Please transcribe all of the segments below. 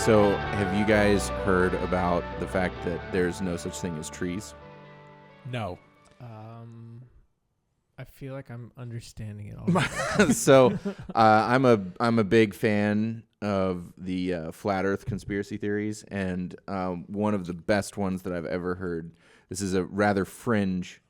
So, have you guys heard about the fact that there's no such thing as trees? No. I feel like I'm understanding it all. So, I'm a big fan of the flat Earth conspiracy theories, and one of the best ones that I've ever heard. This is a rather fringe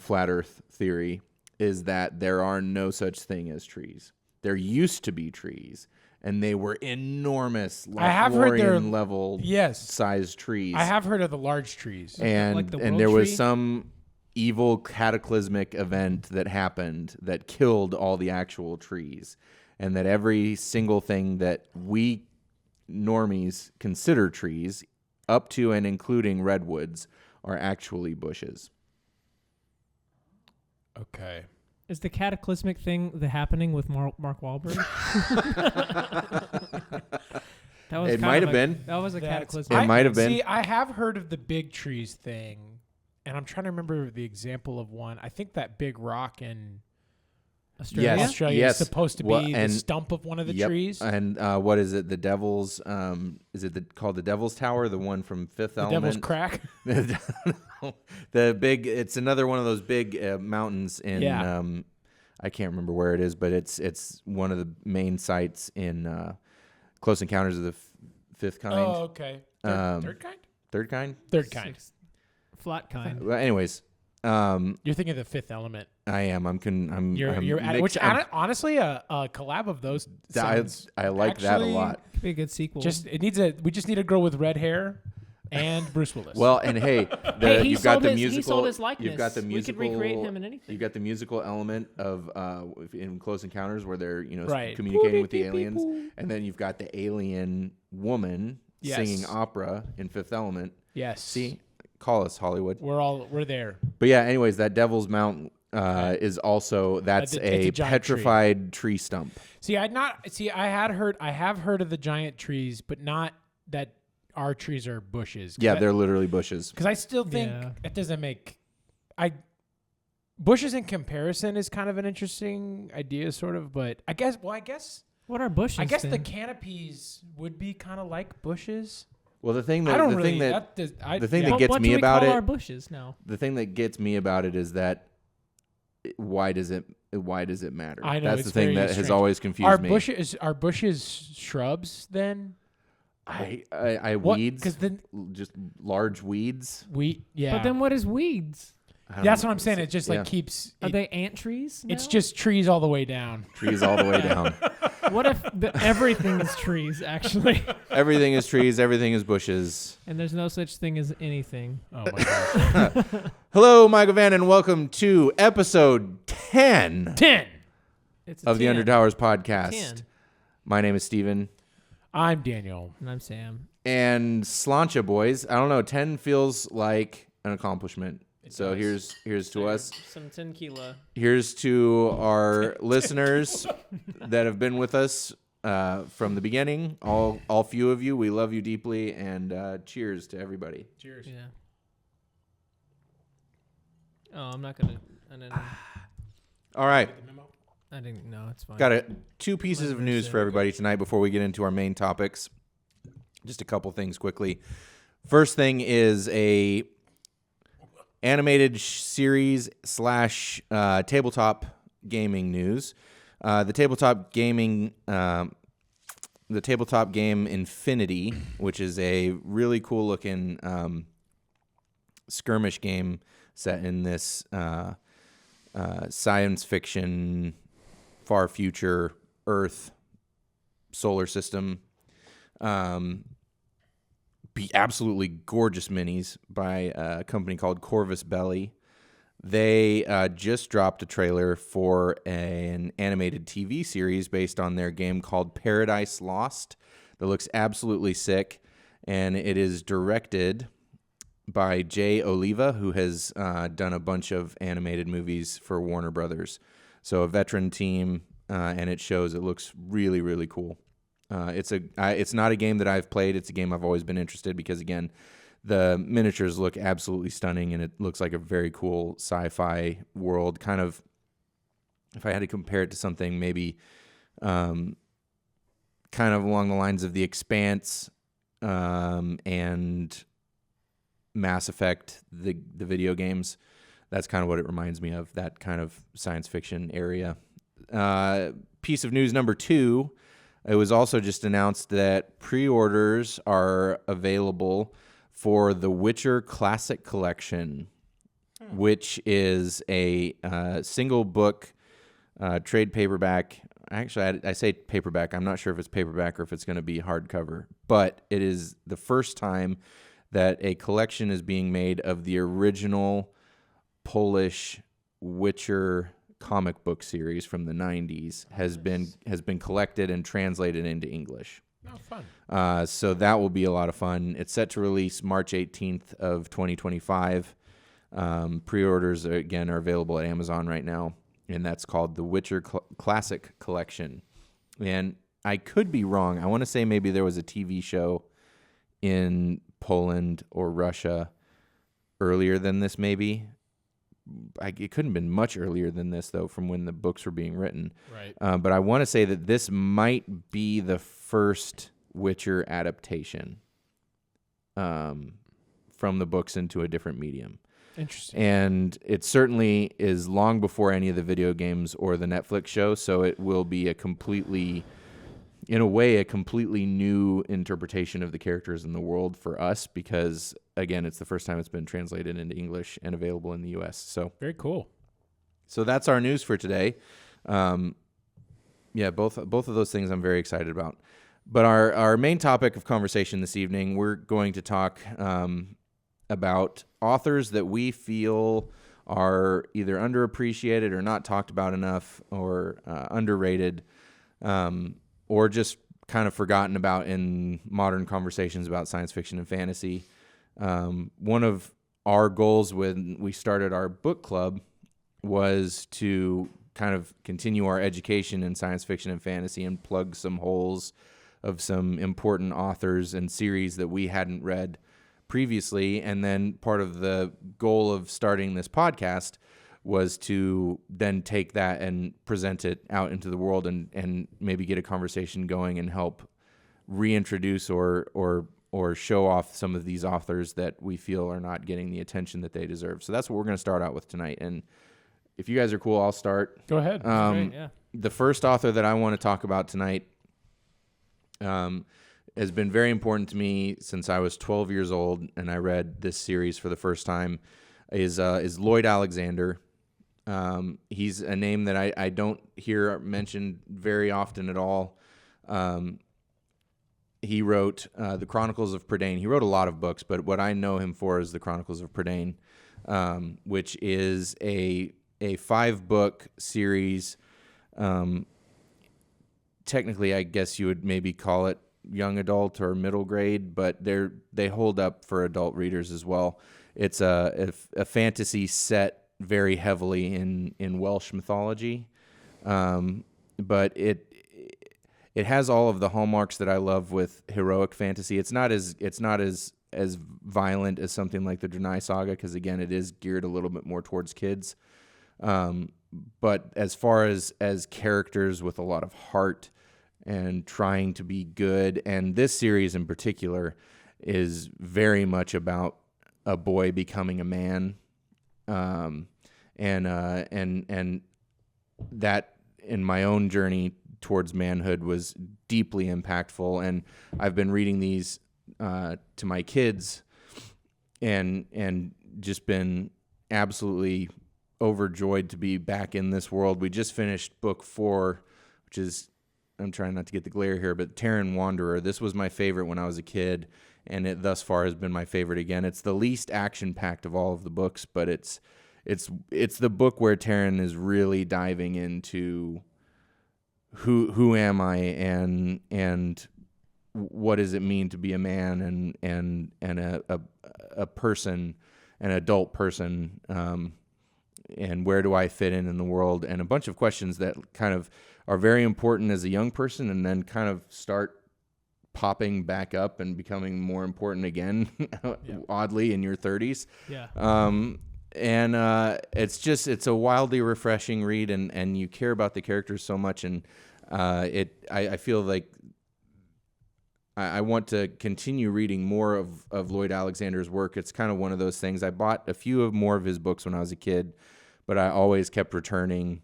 flat Earth theory. Is that there are no such thing as trees. There used to be trees, and they were enormous, level sized trees. I have heard of the large trees. And like the and world there was tree? some evil cataclysmic event that happened that killed all the actual trees, and that every single thing that we normies consider trees, up to and including redwoods, are actually bushes. Okay. Is the cataclysmic thing happening with Mark Wahlberg? That was It kind might of have been. That was a It cataclysmic. might have been. See, I have heard of the big trees thing, and I'm trying to remember the example of one. I think that big rock in Australia? Yes. Australia is supposed to be and the stump of one of the Yep. trees. And what is it? The Devil's? Is it called the Devil's Tower? The one from Fifth The Element? Devil's Crack. The big. It's another one of those big mountains in. Yeah. I can't remember where it is, but it's one of the main sites in Close Encounters of the Fifth Kind. Oh, okay. Third kind? Third kind. Third kind. Flat kind. Well, anyways, You're thinking of the Fifth Element. I am. You're at it, which honestly, a collab of those. Sounds I like that a lot. Could be a good sequel. We just need a girl with red hair and Bruce Willis. Well, and hey, Hey, he you've got sold the his- he musical. sold his likeness. You've got the We musical. could recreate him in anything. You've got the musical element of in Close Encounters where they're Right. communicating with the aliens, and then you've got the alien woman Yes. singing opera in Fifth Element. yes. See, call us Hollywood. We're there. But yeah, anyways, that Devil's Mount is also It's a a giant petrified tree stump. I have heard of the giant trees, but not that our trees are bushes. Yeah, they're literally bushes. Because I still think it doesn't make. Bushes in comparison is kind of an interesting idea, sort of. But I guess. what are bushes? I guess the then? canopies would be kind of like bushes. Well, the thing I that don't the really. thing that that the thing yeah. that gets what me do we about call it- our bushes now? the thing that gets me about it is that why does it matter? I know, That's it's the thing very that has strange. always confused me. Are bushes shrubs then? I What? weeds, Because then just large weeds. yeah. But then what is weeds? I don't That's know. what I'm saying. It just like Yeah. keeps. Are they ant trees? It's now? just trees all the way down. Trees all the way down. What if everything is trees, actually, Everything is trees. Everything is bushes. and there's no such thing as anything? Oh my god. Hello, Michael Van, and welcome to episode 10 10. It's a of the 10. Undertowers podcast. 10. My name is Steven. I'm Daniel. And I'm Sam. And Slancha boys, I don't know, 10 feels like an accomplishment. So does. here's to us. Some 10 kilo. Here's to our listeners that have been with us from the beginning. All few of you, we love you deeply, and cheers to everybody. Cheers. Yeah. Oh, I'm not gonna. All right, I didn't know. It's fine. got two pieces of Mine's news very for everybody tonight before we get into our main topics. Just a couple things quickly. First thing is a animated series / tabletop gaming news. The tabletop game Infinity, which is a really cool looking skirmish game set in this science fiction far future Earth solar system. Be absolutely gorgeous minis by a company called Corvus Belli. They just dropped a trailer for an animated TV series based on their game called Paradise Lost that looks absolutely sick, and it is directed by Jay Oliva, who has done a bunch of animated movies for Warner Brothers. So a veteran team, and it looks really, really cool. It's not a game that I've played. It's a game I've always been interested because, again, the miniatures look absolutely stunning, and it looks like a very cool sci-fi world. Kind of, if I had to compare it to something, maybe kind kind of along the lines of The Expanse and Mass Effect, the video games. That's kind of what it reminds me of, that kind of science fiction area. Piece of news number 2, it was also just announced that pre-orders are available for the Witcher Classic Collection, which is a single book trade paperback. Actually, I say paperback. I'm not sure if it's paperback or if it's going to be hardcover, but it is the first time that a collection is being made of the original Polish Witcher comic book series from the 90s has been collected and translated into English. Oh, fun. So that will be a lot of fun. It's set to release March 18th of 2025. Pre-orders, again, are available at Amazon right now, and that's called the Witcher Classic Collection. And I could be wrong. I want to say maybe there was a TV show in Poland or Russia earlier than this, maybe. It couldn't have been much earlier than this, though, from when the books were being written. Right. But I want to say that this might be the first Witcher adaptation from the books into a different medium. Interesting. And it certainly is long before any of the video games or the Netflix show, so it will be a completely new interpretation of the characters in the world for us because, again, it's the first time it's been translated into English and available in the U.S. So very cool. So that's our news for today. Both of those things I'm very excited about. But our main topic of conversation this evening, we're going to talk about authors that we feel are either underappreciated or not talked about enough or underrated, or just kind of forgotten about in modern conversations about science fiction and fantasy. One of our goals when we started our book club was to kind of continue our education in science fiction and fantasy and plug some holes of some important authors and series that we hadn't read previously. And then part of the goal of starting this podcast was to then take that and present it out into the world and maybe get a conversation going and help reintroduce or show off some of these authors that we feel are not getting the attention that they deserve. So that's what we're going to start out with tonight. And if you guys are cool, I'll start. Go ahead. Great, yeah. The first author that I want to talk about tonight has been very important to me since I was 12 years old and I read this series for the first time, is Lloyd Alexander. He's a name that I don't hear mentioned very often at all. He wrote the Chronicles of Prydain. He wrote a lot of books, but what I know him for is the Chronicles of Prydain, which is a 5-book series. Technically, I guess you would maybe call it young adult or middle grade, but they hold up for adult readers as well. It's a fantasy set very heavily in Welsh mythology, but it has all of the hallmarks that I love with heroic fantasy. It's not as violent as something like the Draenei Saga, because again, it is geared a little bit more towards kids. But as far as characters with a lot of heart and trying to be good, and this series in particular is very much about a boy becoming a man, and that in my own journey towards manhood was deeply impactful. And I've been reading these to my kids, and just been absolutely overjoyed to be back in this world. We just finished book 4, which is, I'm trying not to get the glare here, but Terran Wanderer. This was my favorite when I was a kid, and it thus far has been my favorite again. It's the least action-packed of all of the books, but it's the book where Terran is really diving into who am I and what does it mean to be a man and a person, an adult person, and where do I fit in the world, and a bunch of questions that kind of are very important as a young person and then kind of start popping back up and becoming more important again, oddly, in your 30s. Yeah. And it's a wildly refreshing read, and you care about the characters so much, and I feel like I want to continue reading more of Lloyd Alexander's work. It's kind of one of those things. I bought a few more of his books when I was a kid, but I always kept returning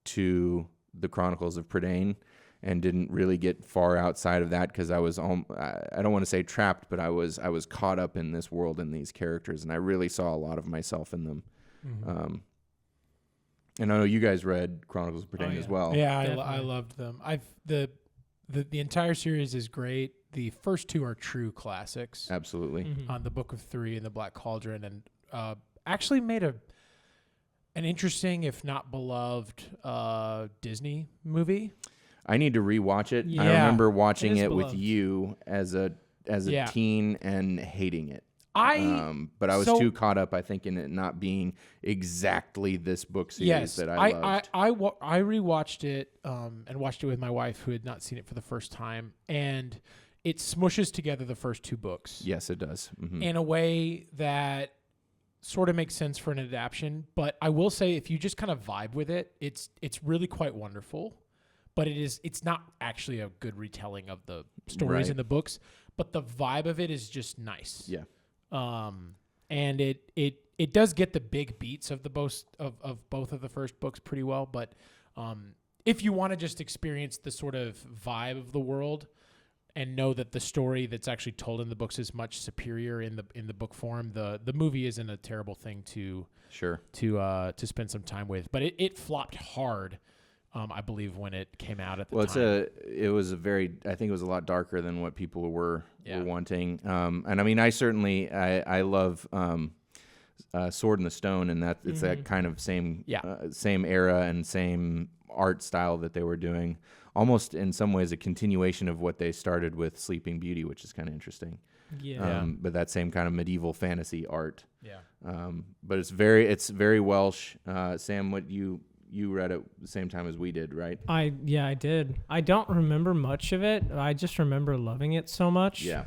to the Chronicles of Prydain and didn't really get far outside of that because I was, I don't want to say trapped, but I was caught up in this world and these characters, and I really saw a lot of myself in them. Mm-hmm. And I know you guys read Chronicles of Prydain as well. Yeah, I loved them. The entire series is great. The first two are true classics. Absolutely. Mm-hmm. On the Book of Three and the Black Cauldron, and actually made an interesting, if not beloved, Disney movie. I need to rewatch it. Yeah, I remember watching it beloved. with you as a teen and hating it. But I was so- too caught up, I think, in it not being exactly this book series that I loved. I rewatched it and watched it with my wife, who had not seen it for the first time, and it smushes together the first two books. Yes, it does. Mm-hmm. In a way that sort of makes sense for an adaptation. But I will say, if you just kind of vibe with it, it's really quite wonderful. But it's not actually a good retelling of the stories in the books. But the vibe of it is just nice. Yeah. And it does get the big beats of both of the first books pretty well. But if you want to just experience the sort of vibe of the world and know that the story that's actually told in the books is much superior in the book form, the movie isn't a terrible thing to spend some time with. But it flopped hard. I believe when it came out at the time. It was I think it was a lot darker than what people were wanting. And I mean, I love Sword in the Stone, and that it's that kind of same era and same art style that they were doing. Almost in some ways a continuation of what they started with Sleeping Beauty, which is kind of interesting. Yeah. But that same kind of medieval fantasy art. Yeah. But it's very Welsh. Sam, what you read it the same time as we did, right? I did. I don't remember much of it. I just remember loving it so much. Yeah.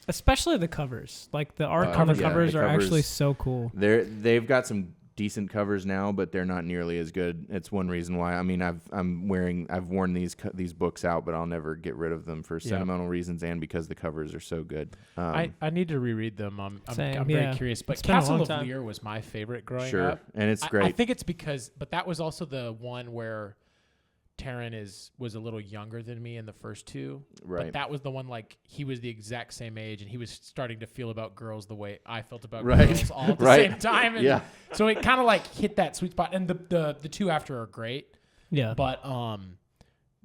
Especially the covers. Like the art covers are actually so cool. They've got some decent covers now, but they're not nearly as good. It's one reason why. I mean, I've worn these books out, but I'll never get rid of them for sentimental reasons and because the covers are so good. I need to reread them. I'm Same, very curious. But Castle of Lear was my favorite growing up. And it's great. I think it's but that was also the one where Taran was a little younger than me in the first two. Right. But that was the one, like, he was the exact same age, and he was starting to feel about girls the way I felt about girls all at the same time. And so it kind of like hit that sweet spot. And the two after are great. Yeah. But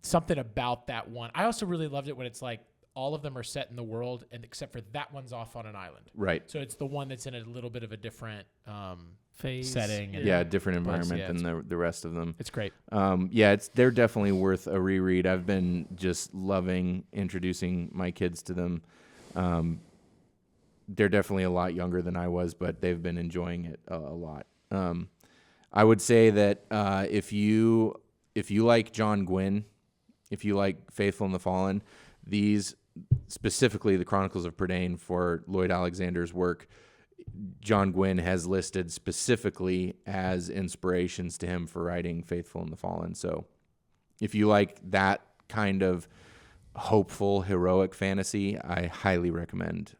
something about that one. I also really loved it when it's like all of them are set in the world, and except for that one's off on an island. Right. So it's the one that's in a little bit of a different phase setting. And different environment than the rest of them. It's great. They're definitely worth a reread. I've been just loving introducing my kids to them. They're definitely a lot younger than I was, but they've been enjoying it a lot. I would say that if you like John Gwynne, if you like Faithful and the Fallen, these specifically the Chronicles of Prydain for Lloyd Alexander's work, John Gwynne has listed specifically as inspirations to him for writing Faithful and the Fallen. So if you like that kind of hopeful, heroic fantasy, I highly recommend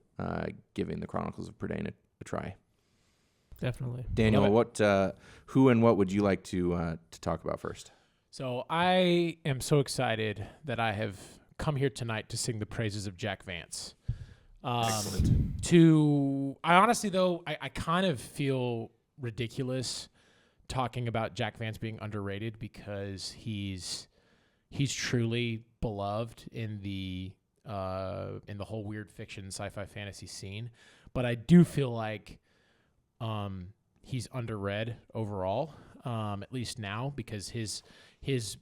giving the Chronicles of Prydain a try. Definitely. Daniel, who and what would you like to talk about first? So I am so excited that I have come here tonight to sing the praises of Jack Vance. Excellent. I honestly, though, I kind of feel ridiculous talking about Jack Vance being underrated because he's truly beloved in the whole weird fiction sci-fi fantasy scene. But I do feel like he's underread overall, at least now, because his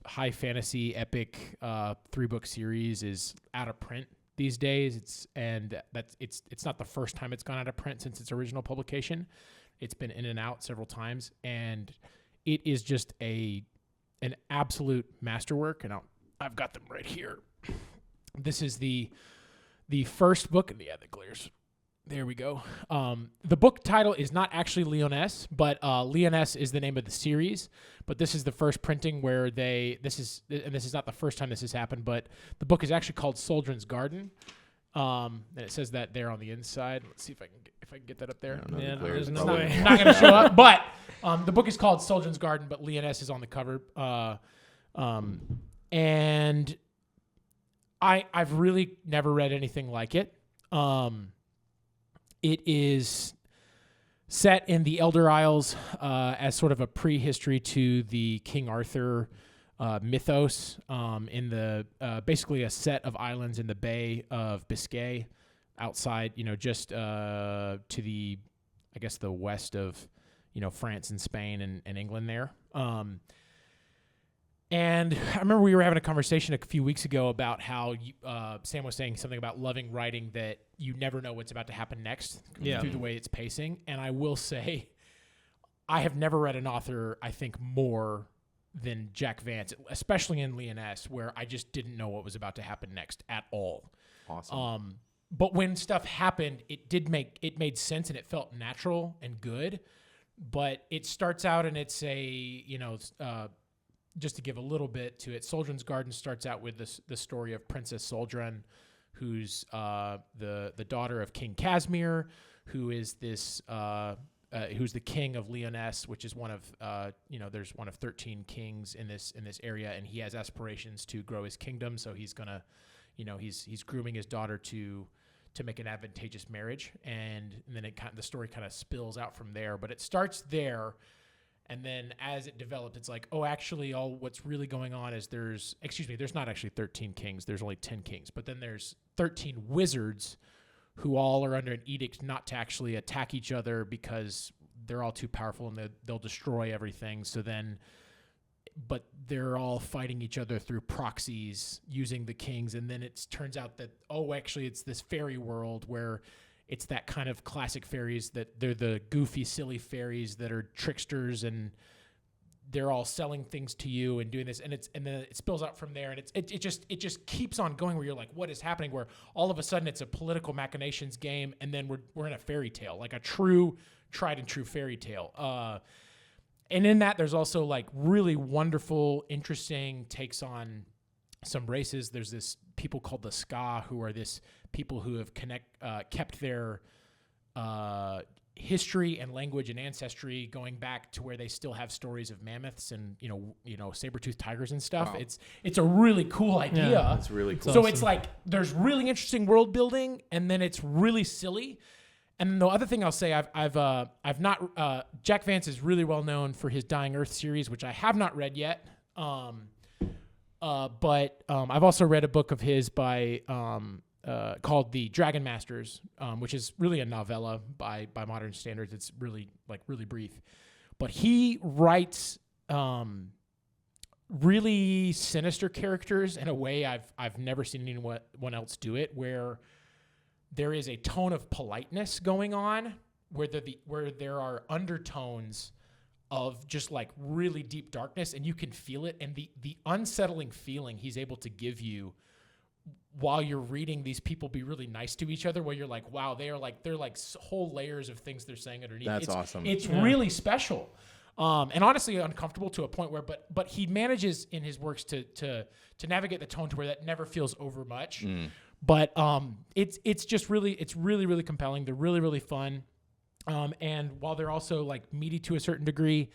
high fantasy epic 3-book series is out of print these days. It's not the first time it's gone out of print since its original publication. It's been in and out several times, and it is just an absolute masterwork. And I've got them right here. This is the first book. Yeah, the glare's There we go. The book title is not actually Lyonesse, but Lyonesse is the name of the series. But this is the first printing where this is not the first time this has happened, but the book is actually called Soldran's Garden. And it says that there on the inside. Let's see if I can get that up there. Yeah, there's It's no way. not going to show up. But the book is called Soldran's Garden, but Lyonesse is on the cover. And I've really never read anything like it. It is set in the Elder Isles as sort of a prehistory to the King Arthur mythos in the basically a set of islands in the Bay of Biscay outside, just to the, I guess, the west of, France and Spain and England there. And I remember we were having a conversation a few weeks ago about how Sam was saying something about loving writing that you never know what's about to happen next through the way it's pacing. And I will say, I have never read an author, I think, more than Jack Vance, especially in Lyonesse, where I just didn't know what was about to happen next at all. Awesome. But when stuff happened, it made sense and it felt natural and good. But it starts out and it's just to give a little bit to it, Soldran's Garden starts out with the story of Princess Soldran, who's the daughter of King Casimir, who is this who's the king of Lyonesse, which is one of there's one of 13 kings in this area, and he has aspirations to grow his kingdom. So he's gonna, he's grooming his daughter to make an advantageous marriage, and then the story kind of spills out from there. But it starts there. And then as it developed, it's like, oh, actually, what's really going on is there's not actually 13 kings. There's only 10 kings. But then there's 13 wizards who all are under an edict not to actually attack each other because they're all too powerful and they'll destroy everything. But they're all fighting each other through proxies using the kings. And then it turns out that, actually, it's this fairy world where it's that kind of classic fairies that they're the goofy, silly fairies that are tricksters, and they're all selling things to you and doing this, and then it spills out from there, and it just keeps on going where you're like, what is happening? Where all of a sudden it's a political machinations game, and then we're in a fairy tale, like a true, tried and true fairy tale. And in that, there's also like really wonderful, interesting takes on some races. There's this people called the Ska, who are this people who have kept their history and language and ancestry going back to where they still have stories of mammoths and saber-toothed tigers and stuff. Wow. It's a really cool idea. Yeah, That's really cool. So awesome. It's like there's really interesting world building, and then it's really silly. And the other thing I'll say, I've not Jack Vance is really well known for his Dying Earth series, which I have not read yet. But I've also read a book of his by called The Dragon Masters, which is really a novella by modern standards. It's really brief, but he writes really sinister characters in a way I've never seen anyone else do it, where there is a tone of politeness going on, where there are undertones of just like really deep darkness, and you can feel it, and the unsettling feeling he's able to give you while you're reading these people be really nice to each other, where you're like, wow, they're like whole layers of things they're saying underneath. That's awesome. It's really special, and honestly uncomfortable to a point where, but he manages in his works to navigate the tone to where that never feels overmuch. But it's just really compelling. They're really, really fun. And while they're also like meaty to a certain degree,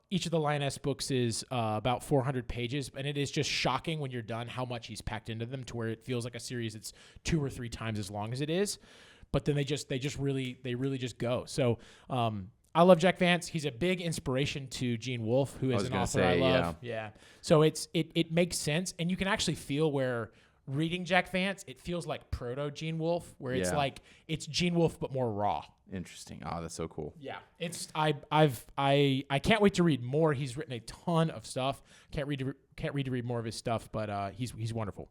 each of the Lyonesse books is about 400 pages, and it is just shocking when you're done how much he's packed into them, to where it feels like a series that's 2 or 3 times as long as it is. But then they really just go. So I love Jack Vance. He's a big inspiration to Gene Wolfe, who is an author I love. Yeah. So it makes sense, and you can actually feel where reading Jack Vance, it feels like proto Gene Wolfe, where it's like it's Gene Wolfe but more raw. Interesting. Oh, that's so cool. Yeah, it's I can't wait to read more. He's written a ton of stuff. Can't read to read more of his stuff, but he's wonderful.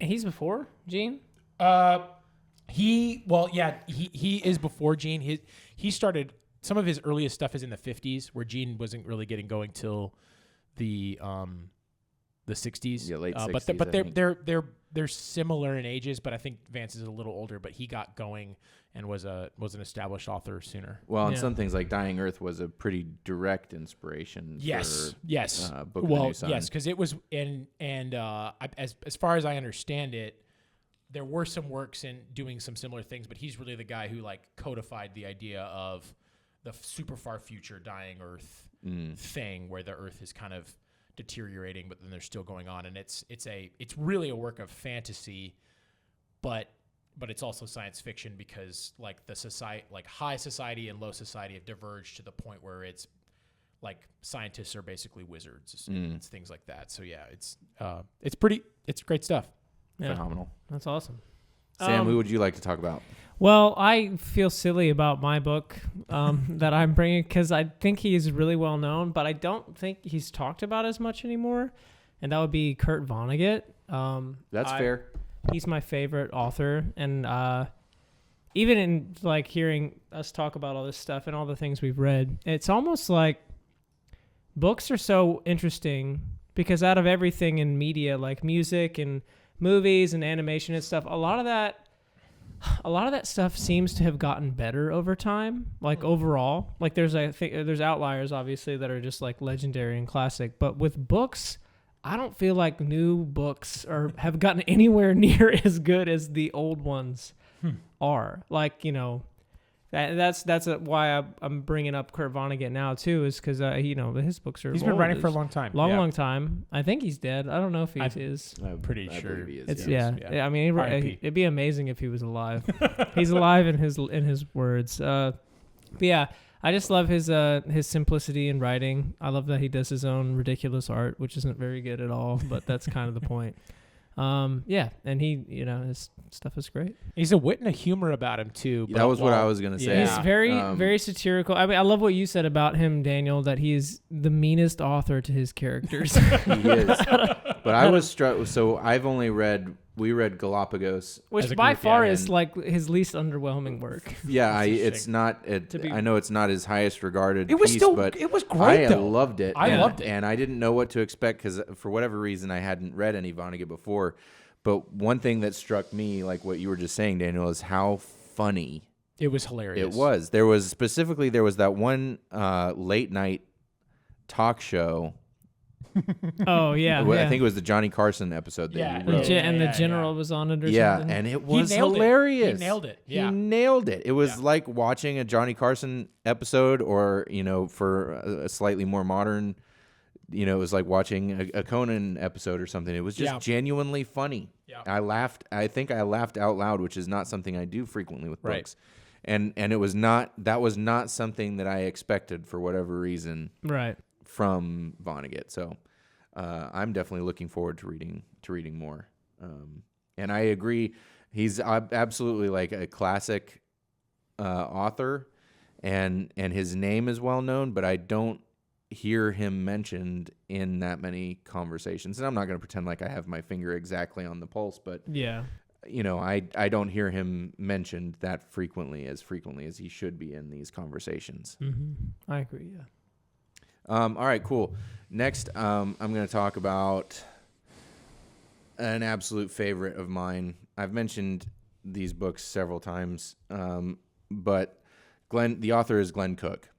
And he's before Gene? He is before Gene. He started, some of his earliest stuff is in the 50s, where Gene wasn't really getting going till the the 60s. Yeah, late But 60s, I think. they're similar in ages, but I think Vance is a little older. But he got going and was an established author sooner. Well, and Yeah. some things like Dying Earth was a pretty direct inspiration. Yes. For, Book of the Well, New Sun. yes, because it was as far as I understand it, there were some works in doing some similar things, but he's really the guy who like codified the idea of the super far future Dying Earth thing, where the Earth is kind of deteriorating, but then they're still going on, and it's really a work of fantasy, but it's also science fiction because like the society, like high society and low society have diverged to the point where it's like scientists are basically wizards. It's things like that. So yeah, it's great stuff. Yeah. Phenomenal. That's awesome. Sam, who would you like to talk about? Well, I feel silly about my book that I'm bringing because I think he's really well known, but I don't think he's talked about as much anymore, and that would be Kurt Vonnegut. That's fair. He's my favorite author, and even in like hearing us talk about all this stuff and all the things we've read, it's almost like books are so interesting because out of everything in media, like music and movies and animation and stuff, a lot of that stuff seems to have gotten better over time, like overall. Like there's outliers obviously that are just like legendary and classic, but with books, I don't feel like new books have gotten anywhere near as good as the old ones are. Like, you know, that's why I'm bringing up Kurt Vonnegut now too, is because you know, his books are. He's been writing for a long time. Long time. I think he's dead. I don't know if he is. I'm pretty I sure believe he is, It's yes. yeah. I mean, R.I.P. it'd be amazing if he was alive. He's alive in his words. But yeah, I just love his simplicity in writing. I love that he does his own ridiculous art, which isn't very good at all, but that's kind of the point. Yeah, and he, you know, his stuff is great. He's a wit and a humor about him too. That was what I was gonna say. He's very satirical. I mean, I love what you said about him, Daniel, that he is the meanest author to his characters. He is. But I was struck. So we read Galapagos, which by far is like his least underwhelming work. Yeah, be- I know it's not his highest regarded. It was piece, still, but it was great I though. loved it. I loved it. And I didn't know what to expect because for whatever reason I hadn't read any Vonnegut before. But one thing that struck me, like what you were just saying, Daniel, is how funny It was hilarious. it was. There was that one late night talk show. Oh yeah, I think it was the Johnny Carson episode that Yeah, he wrote. and the Yeah, general was on it or Yeah, something. and it He was nailed hilarious. He nailed it. Yeah. He nailed it. It was Yeah. like watching a Johnny Carson episode, or for a slightly more modern, it was like watching a Conan episode or something. It was just genuinely funny. Yeah. I laughed. I think I laughed out loud, which is not something I do frequently with Right. books. And it was not. That was not something that I expected for whatever reason right. from Vonnegut. So. I'm definitely looking forward to reading more. And I agree, he's absolutely like a classic author, and his name is well known, but I don't hear him mentioned in that many conversations. And I'm not going to pretend like I have my finger exactly on the pulse, but Yeah. I don't hear him mentioned that frequently as he should be in these conversations. Mm-hmm. I agree. Yeah. All right, cool. Next, I'm going to talk about an absolute favorite of mine. I've mentioned these books several times, but the author is Glen Cook,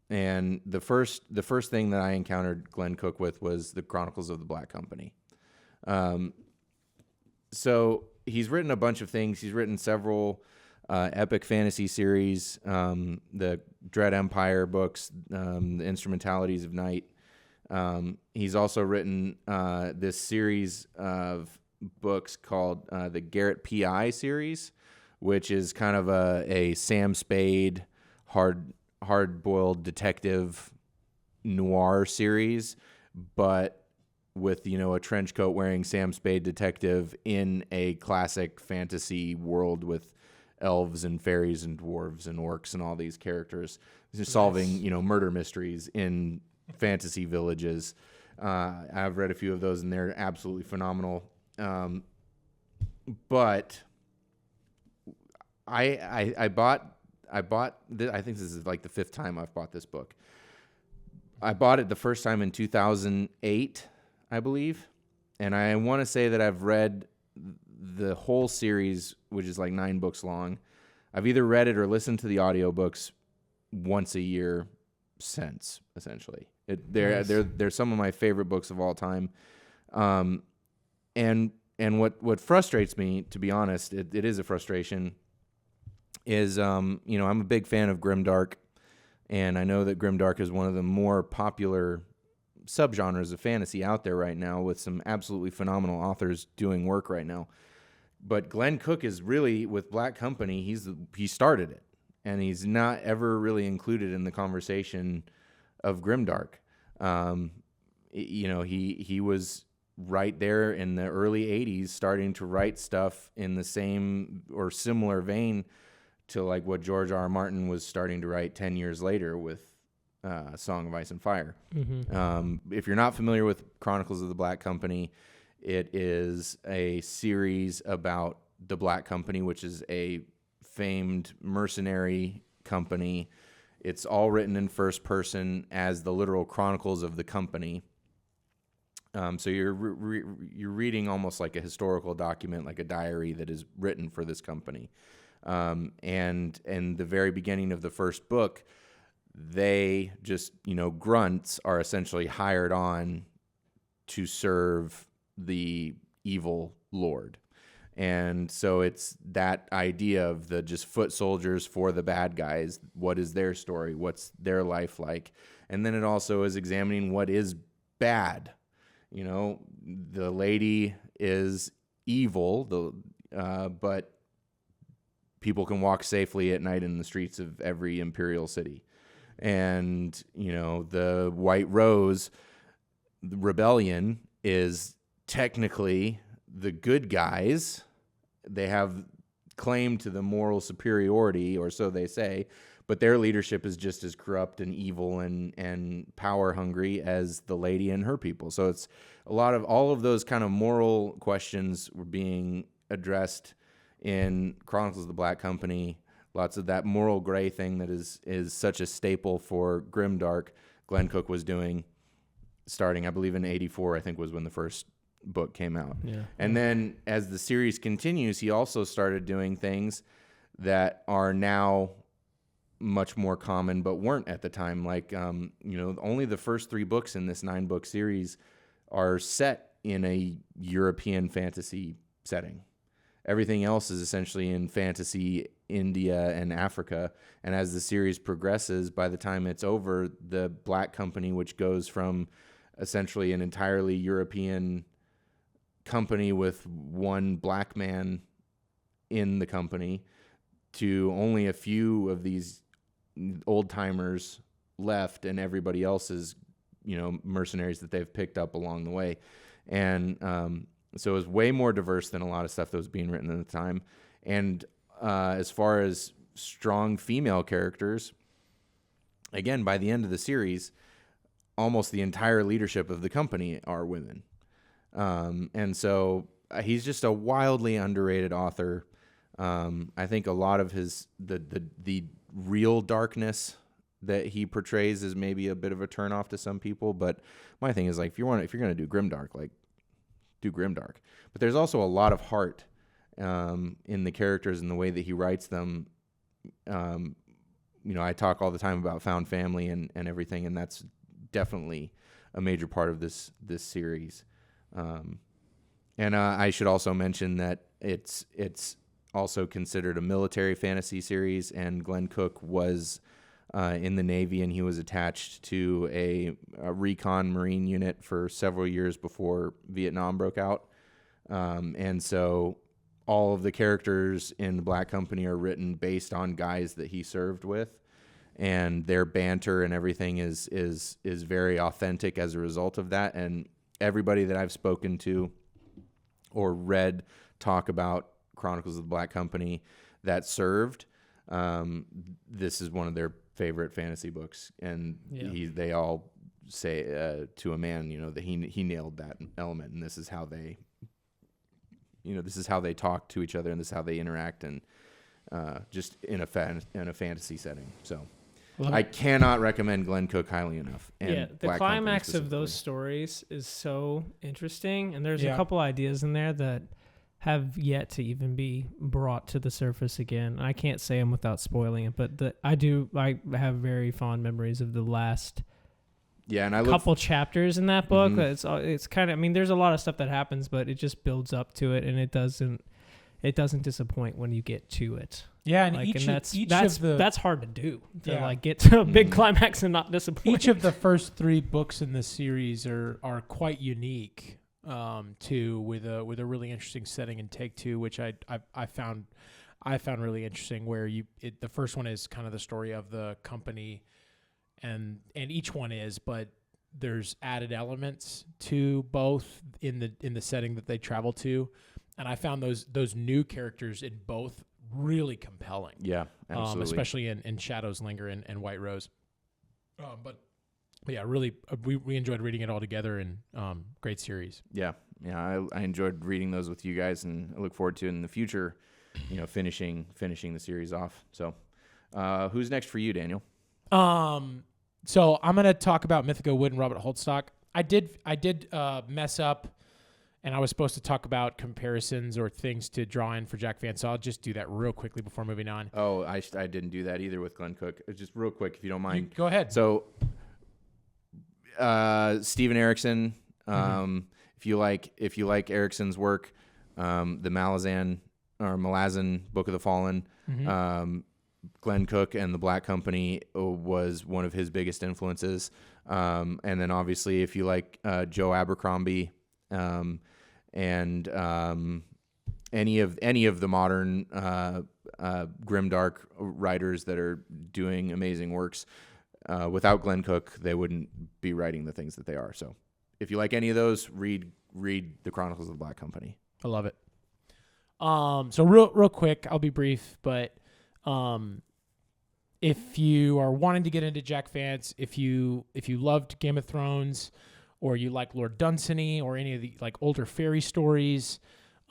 and the first thing that I encountered Glen Cook with was the Chronicles of the Black Company. So he's written a bunch of things. He's written several epic fantasy series, the Dread Empire books, the Instrumentalities of Night. He's also written this series of books called the Garrett P.I. series, which is kind of a Sam Spade hard-boiled detective noir series, but with a trench coat wearing Sam Spade detective in a classic fantasy world with elves and fairies and dwarves and orcs and all these characters just solving murder mysteries in fantasy villages. I've read a few of those and they're absolutely phenomenal. But I bought I think this is like the fifth time I've bought this book. I bought it the first time in 2008, I believe, And I want to say that I've read the whole series, which is like 9 books long. I've either read it or listened to the audiobooks once a year since, essentially. They're some of my favorite books of all time. And what frustrates me, to be honest, it is a frustration, is I'm a big fan of grimdark, and I know that grimdark is one of the more popular subgenres of fantasy out there right now, with some absolutely phenomenal authors doing work right now. But Glen Cook is really, with Black Company, he started it, and he's not ever really included in the conversation of grimdark. He was right there in the early 80s starting to write stuff in the same or similar vein to like what George R. R. Martin was starting to write 10 years later with Song of Ice and Fire. Mm-hmm. If you're not familiar with Chronicles of the Black Company, it is a series about the Black Company, which is a famed mercenary company. It's all written in first person as the literal chronicles of the company. So you're reading almost like a historical document, like a diary that is written for this company. And in the very beginning of the first book, they just, grunts are essentially hired on to serve the evil lord. And so it's that idea of the just foot soldiers for the bad guys. What is their story? What's their life like? And then it also is examining what is bad. The lady is evil, but people can walk safely at night in the streets of every imperial city. And, the White Rose rebellion is technically the good guys. They have claim to the moral superiority, or so they say, but their leadership is just as corrupt and evil and power hungry as the lady and her people. So it's all of those kind of moral questions were being addressed in Chronicles of the Black Company. Lots of that moral gray thing that is such a staple for grimdark. Glen Cook was doing starting, I believe, in 84, I think was when the first book came out. Yeah. And then as the series continues, he also started doing things that are now much more common but weren't at the time. Like, only the first 3 books in this 9-book series are set in a European fantasy setting. Everything else is essentially in fantasy, India, and Africa. And as the series progresses, by the time it's over, the Black Company, which goes from essentially an entirely European company with one black man in the company, to only a few of these old timers left, and everybody else is, mercenaries that they've picked up along the way. And so it was way more diverse than a lot of stuff that was being written at the time. And as far as strong female characters, again, by the end of the series, almost the entire leadership of the company are women. And so he's just a wildly underrated author. I think a lot of the real darkness that he portrays is maybe a bit of a turnoff to some people. But my thing is, like, if you're going to do grimdark, like, do grimdark. But there's also a lot of heart in the characters and the way that he writes them. I talk all the time about found family and everything, and that's definitely a major part of this series. And I should also mention that it's also considered a military fantasy series, and Glen Cook was in the Navy, and he was attached to a recon Marine unit for several years before Vietnam broke out. And so all of the characters in the Black Company are written based on guys that he served with, and their banter and everything is very authentic as a result of that. And everybody that I've spoken to or read talk about Chronicles of the Black Company that served, this is one of their favorite fantasy books, and they all say to a man, that he nailed that element, and this is how they talk to each other, and this is how they interact, and just in a fantasy setting. So I cannot recommend Glen Cook highly enough. And the Black climax Company of those stories is so interesting, and there's a couple ideas in there that have yet to even be brought to the surface again. I can't say them without spoiling it, but I have very fond memories of the last and I couple chapters in that book. It's kind of, I mean, there's a lot of stuff that happens, but it just builds up to it, and it doesn't disappoint when you get to it. Yeah, and that's hard to do, to get to a big climax and not disappoint. Each of the first 3 books in this series are quite unique, too, with a really interesting setting and take two, which I found really interesting. Where the first one is kind of the story of the company, and each one is, but there's added elements to both in the setting that they travel to, and I found those new characters in both really compelling. Yeah, absolutely. Especially in Shadows Linger and White Rose. But yeah, really, we enjoyed reading it all together, and great series. Yeah, I enjoyed reading those with you guys, and I look forward to in the future, finishing the series off. So, who's next for you, Daniel? So I'm gonna talk about Mythago Wood and Robert Holdstock. I did mess up. And I was supposed to talk about comparisons or things to draw in for Jack Vance, so I'll just do that real quickly before moving on. Oh, I didn't do that either with Glen Cook. Just real quick, if you don't mind. Go ahead. So, Steven Erikson. If you like Erikson's work, the Malazan Book of the Fallen, Glen Cook and the Black Company was one of his biggest influences. And then obviously, if you like Joe Abercrombie. And any of the modern grimdark writers that are doing amazing works, without Glen Cook, they wouldn't be writing the things that they are. So, if you like any of those, read the Chronicles of the Black Company. I love it. So real quick, I'll be brief, but if you are wanting to get into Jack Vance, if you loved Game of Thrones, or you like Lord Dunsany or any of the older fairy stories,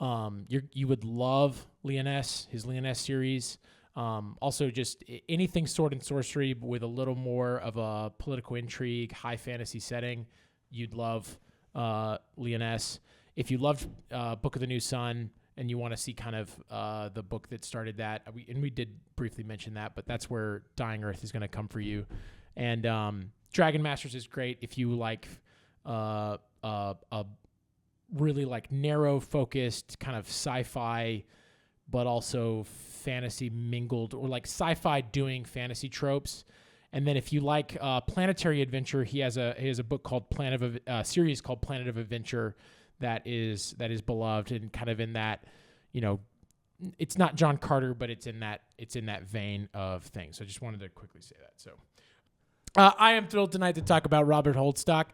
you would love Lyonesse, his Lyonesse series. Also, just anything sword and sorcery but with a little more of a political intrigue, high fantasy setting, you'd love Lyonesse. If you loved Book of the New Sun and you want to see kind of the book that started that, we did briefly mention that, but that's where Dying Earth is going to come for you. And Dragon Masters is great if you like a really narrow focused kind of sci-fi, but also fantasy mingled, or sci-fi doing fantasy tropes. And then if you like planetary adventure, he has a book called series called Planet of Adventure that is beloved, and kind of in that, it's not John Carter, but it's in that vein of things. So I just wanted to quickly say that. So I am thrilled tonight to talk about Robert Holdstock,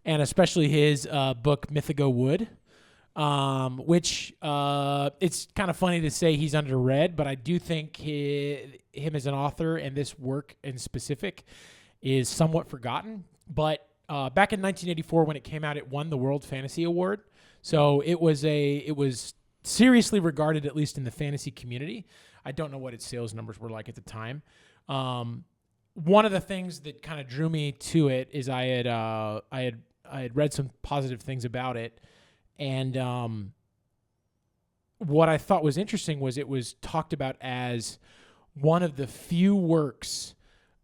and especially his book Mythago Wood, which it's kind of funny to say he's underread, but I do think him as an author and this work in specific is somewhat forgotten. But back in 1984 when it came out, it won the World Fantasy Award. So it was seriously regarded, at least in the fantasy community. I don't know what its sales numbers were like at the time. One of the things that kind of drew me to it is I had read some positive things about it, and what I thought was interesting was it was talked about as one of the few works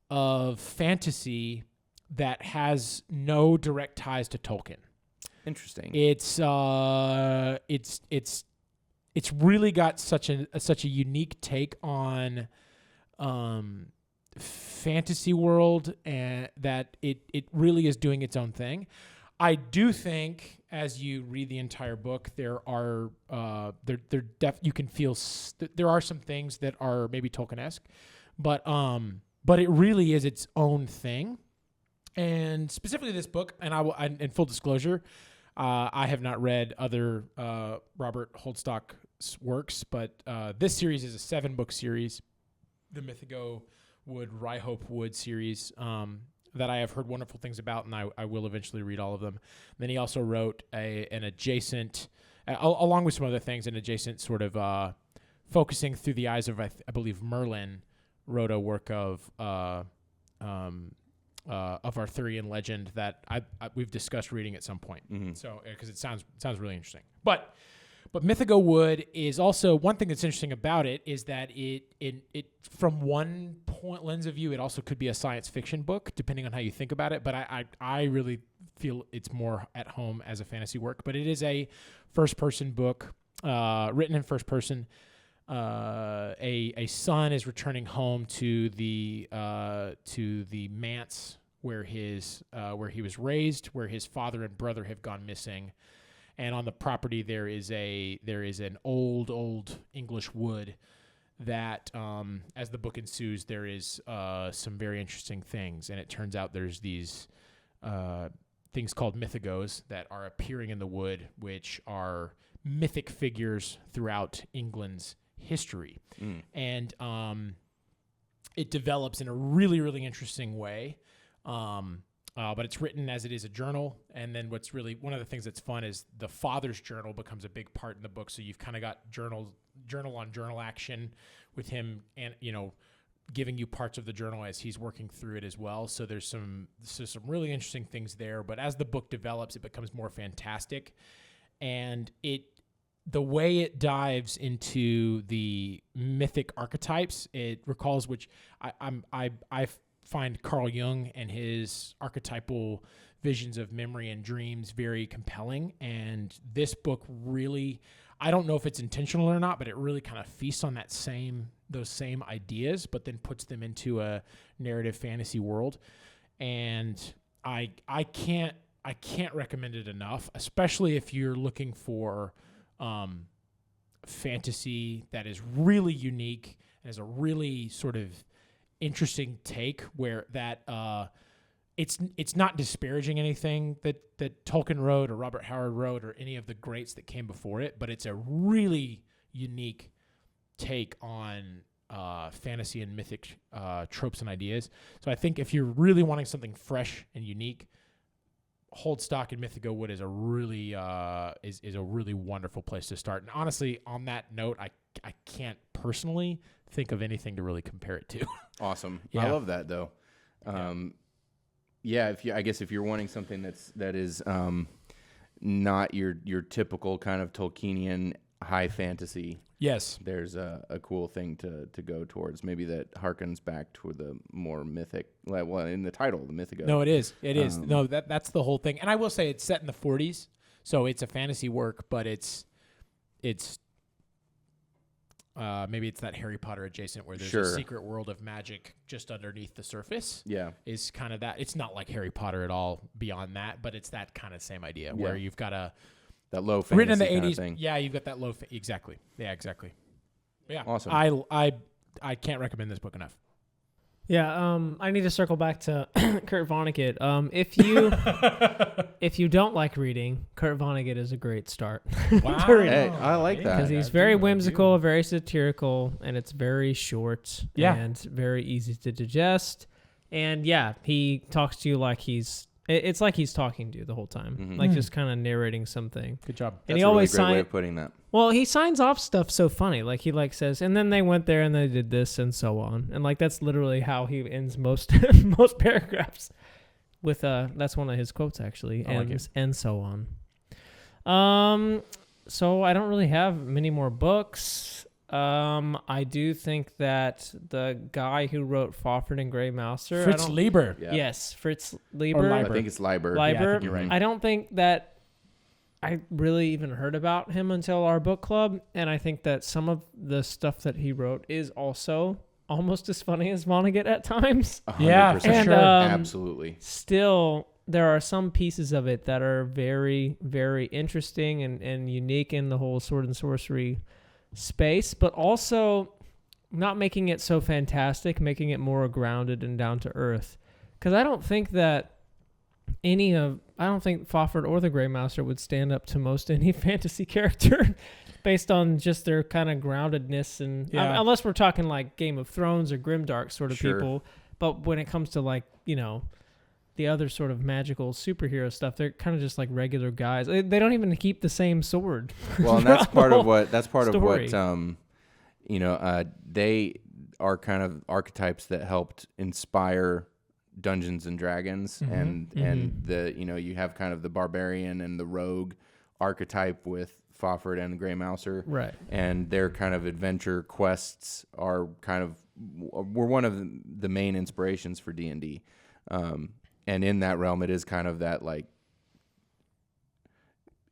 of fantasy that has no direct ties to Tolkien. Interesting. It's really got such a unique take on fantasy world, and that it really is doing its own thing. I do think, as you read the entire book, there are you can feel there are some things that are maybe Tolkien-esque, but it really is its own thing. And specifically this book, and in full disclosure, I have not read other Robert Holdstock's works, but this series is a 7-book series, the Mythago Wood, Ryehope Wood series, that I have heard wonderful things about, and I will eventually read all of them. Then he also wrote an adjacent, along with some other things, an adjacent sort of focusing through the eyes of, I believe, Merlin, wrote a work of Arthurian legend that we've discussed reading at some point. Mm-hmm. So because it sounds really interesting. But Mythago Wood is also one thing that's interesting about it is that it from one point lens of view, it also could be a science fiction book depending on how you think about it. But I really feel it's more at home as a fantasy work. But it is a first person book written in first person. A son is returning home to the manse where he was raised, where his father and brother have gone missing. And on the property there is an old English wood that, as the book ensues, there is some very interesting things. And it turns out there's these things called mythagos that are appearing in the wood, which are mythic figures throughout England's history. And it develops in a really, really interesting way. But it's written as it is a journal. And then what's really one of the things that's fun is the father's journal becomes a big part in the book. So you've kind of got journal on journal action with him, and giving you parts of the journal as he's working through it as well. So there's some really interesting things there. But as the book develops, it becomes more fantastic, and the way it dives into the mythic archetypes, it recalls, which I find Carl Jung and his archetypal visions of memory and dreams very compelling. And this book really, I don't know if it's intentional or not, but it really kind of feasts on those same ideas, but then puts them into a narrative fantasy world. And I can't recommend it enough, especially if you're looking for fantasy that is really unique and is a really sort of interesting take, where that it's not disparaging anything that Tolkien wrote or Robert Howard wrote or any of the greats that came before it, but it's a really unique take on fantasy and mythic tropes and ideas. So I think if you're really wanting something fresh and unique, Holdstock and Mythago Wood is a really is a really wonderful place to start. And honestly, on that note, I can't personally think of anything to really compare it to. Awesome. Yeah. I love that though. If you're wanting something that is not your typical kind of Tolkienian high fantasy, Yes. there's a cool thing to go towards. Maybe that harkens back to the more mythic, well, in the title, the Mythago. No, it is. It is. No, that's the whole thing. And I will say it's set in the 40s, so it's a fantasy work, but it's maybe it's that Harry Potter adjacent where there's a secret world of magic just underneath the surface. Yeah. Is kind of that. It's not like Harry Potter at all beyond that, but it's that kind of same idea where you've got that low fantasy written in the kind 80s. of thing. Yeah, you've got that low. Exactly. Yeah, exactly. Yeah. Awesome. I can't recommend this book enough. Yeah, I need to circle back to Kurt Vonnegut. If you don't like reading, Kurt Vonnegut is a great start. Wow. to reading. Hey, I like that. Because he's very whimsical, very satirical, and it's very short and very easy to digest. And yeah, he talks to you like it's like he's talking to you the whole time, like just kind of narrating something. Good job. And That's he a always really great way of putting that. Well, he signs off stuff so funny. Like he says, and then they went there and they did this and so on. And like that's literally how he ends most most paragraphs. With that's one of his quotes actually. And so on. So I don't really have many more books. I do think that the guy who wrote Fafhrd and Grey Mouser, Fritz Leiber. Yeah. Yes, Fritz Leiber. I think it's Leiber. Leiber. Yeah, I think you're right. I don't think that I really even heard about him until our book club, and I think that some of the stuff that he wrote is also almost as funny as Vonnegut at times. 100%. Yeah, for sure. Absolutely. Still, there are some pieces of it that are very, very interesting and unique in the whole sword and sorcery space, but also not making it so fantastic, making it more grounded and down to earth. Because I don't think that Fafhrd or the Grey Mouser would stand up to most any fantasy character based on just their kind of groundedness and unless we're talking like Game of Thrones or Grimdark sort of people. But when it comes to like, the other sort of magical superhero stuff, they're kind of just like regular guys. They don't even keep the same sword. Well, and that's part of what they are kind of archetypes that helped inspire Dungeons and Dragons, and the you have kind of the barbarian and the rogue archetype with Fafhrd and the Grey Mouser, Right. and their kind of adventure quests were one of the main inspirations for D&D, and in that realm, it is kind of that like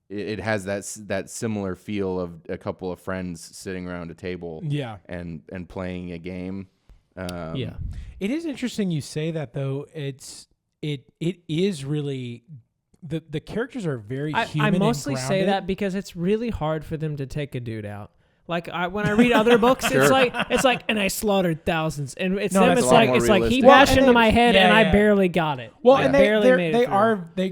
it has that similar feel of a couple of friends sitting around a table, and playing a game. It is interesting you say that though. It is really. The characters are very human. I mostly and say grounded. that because it's really hard for them to take a dude out. Like when I read other books, it's like, and I slaughtred thousands, and it's them. It's like he bashed into my head, and I barely got it. Well, I and barely made it.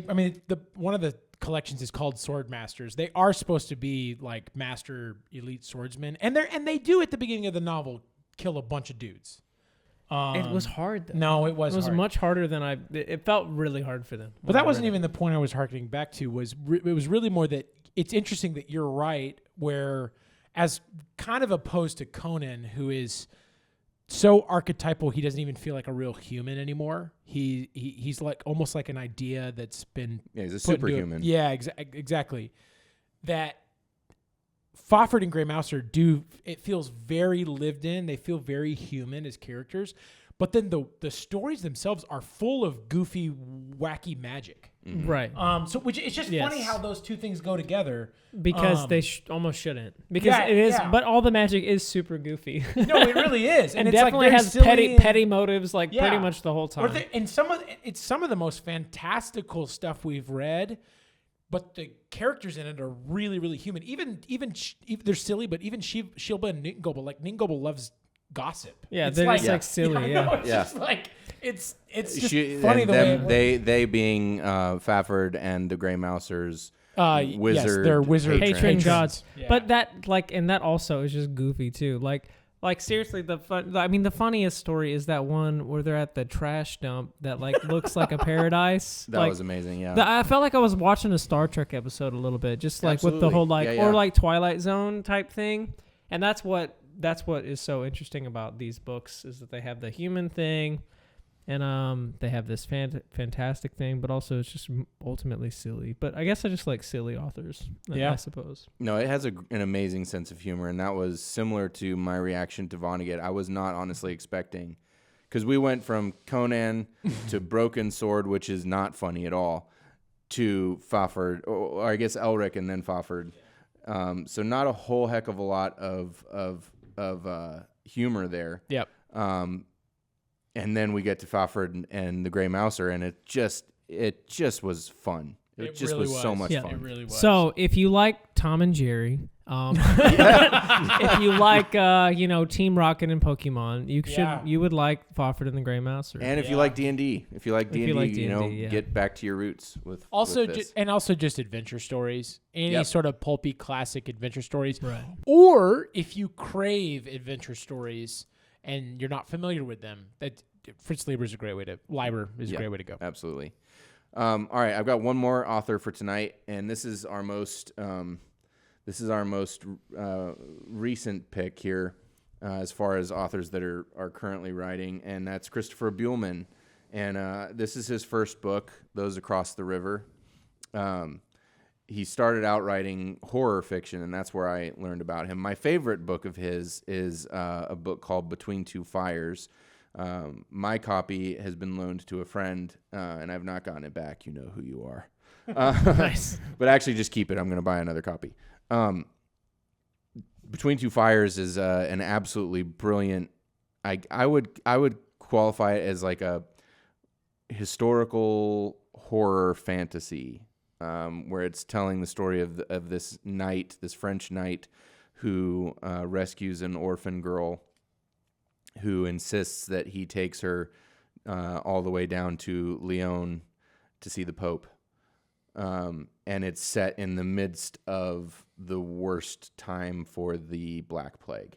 I mean, one of the collections is called Sword Masters. They are supposed to be like master elite swordsmen, and they do at the beginning of the novel kill a bunch of dudes. It was hard, though. No, it was hard. Much harder than it felt really hard for them. But that wasn't even the point I was harkening back to. It was really more that it's interesting that you're right, where as kind of opposed to Conan, who is so archetypal, he doesn't even feel like a real human anymore. He's like almost like an idea that's been he's a superhuman. Exactly. That Fafhrd and Grey Mouser it feels very lived in. They feel very human as characters. But then the stories themselves are full of goofy, wacky magic. Mm-hmm. Right. So which it's just funny how those two things go together. Because they almost shouldn't. Because it is, but all the magic is super goofy. No, it really is, and it's definitely like has petty motives, like pretty much the whole time. And it's some of the most fantastical stuff we've read. But the characters in it are really, really human. Even they're silly, but even Shilba and Ningoble, like Ningoble loves gossip. Yeah, they're just like silly. It's just like it's just funny the way they being Fafhrd and the Grey Mousers. Wizard, yes, they're wizard patron patrons. gods. Yeah. But that also is just goofy too. Like seriously, the funniest story is that one where they're at the trash dump that like looks like a paradise. That was amazing. Yeah, I felt like I was watching a Star Trek episode a little bit, just like with the whole or like Twilight Zone type thing. And that's what is so interesting about these books is that they have the human thing, and they have this fantastic thing, but also it's just ultimately silly. But I guess I just like silly authors. I suppose. No, it has an amazing sense of humor, and that was similar to my reaction to Vonnegut. I was not honestly expecting, because we went from Conan to Broken Sword, which is not funny at all, to Fafhrd, or I guess Elric and then Fafhrd. So not a whole heck of a lot of humor there. Yep. And then we get to Fafhrd and the Grey Mouser, and it just was fun. It just really was so much fun. It really was. So if you like Tom and Jerry, if you like Team Rocket and Pokemon, you would like Fafhrd and the Grey Mouser. And if you like D&D, get back to your roots with this. Also just adventure stories, any sort of pulpy classic adventure stories. Right. Or if you crave adventure stories and you're not familiar with them, that Fritz Leiber is a great way to go. Absolutely. All right, I've got one more author for tonight, and this is our most recent pick here as far as authors that are currently writing, and that's Christopher Buehlman. And this is his first book, Those Across the River. He started out writing horror fiction, and that's where I learned about him. My favorite book of his is a book called Between Two Fires. My copy has been loaned to a friend, and I've not gotten it back. You know who you are. Nice. But actually, just keep it. I'm going to buy another copy. Between Two Fires is an absolutely brilliant. I would qualify it as like a historical horror fantasy, where it's telling the story of this knight, this French knight, who rescues an orphan girl, who insists that he takes her all the way down to Lyon to see the Pope. And it's set in the midst of the worst time for the Black Plague.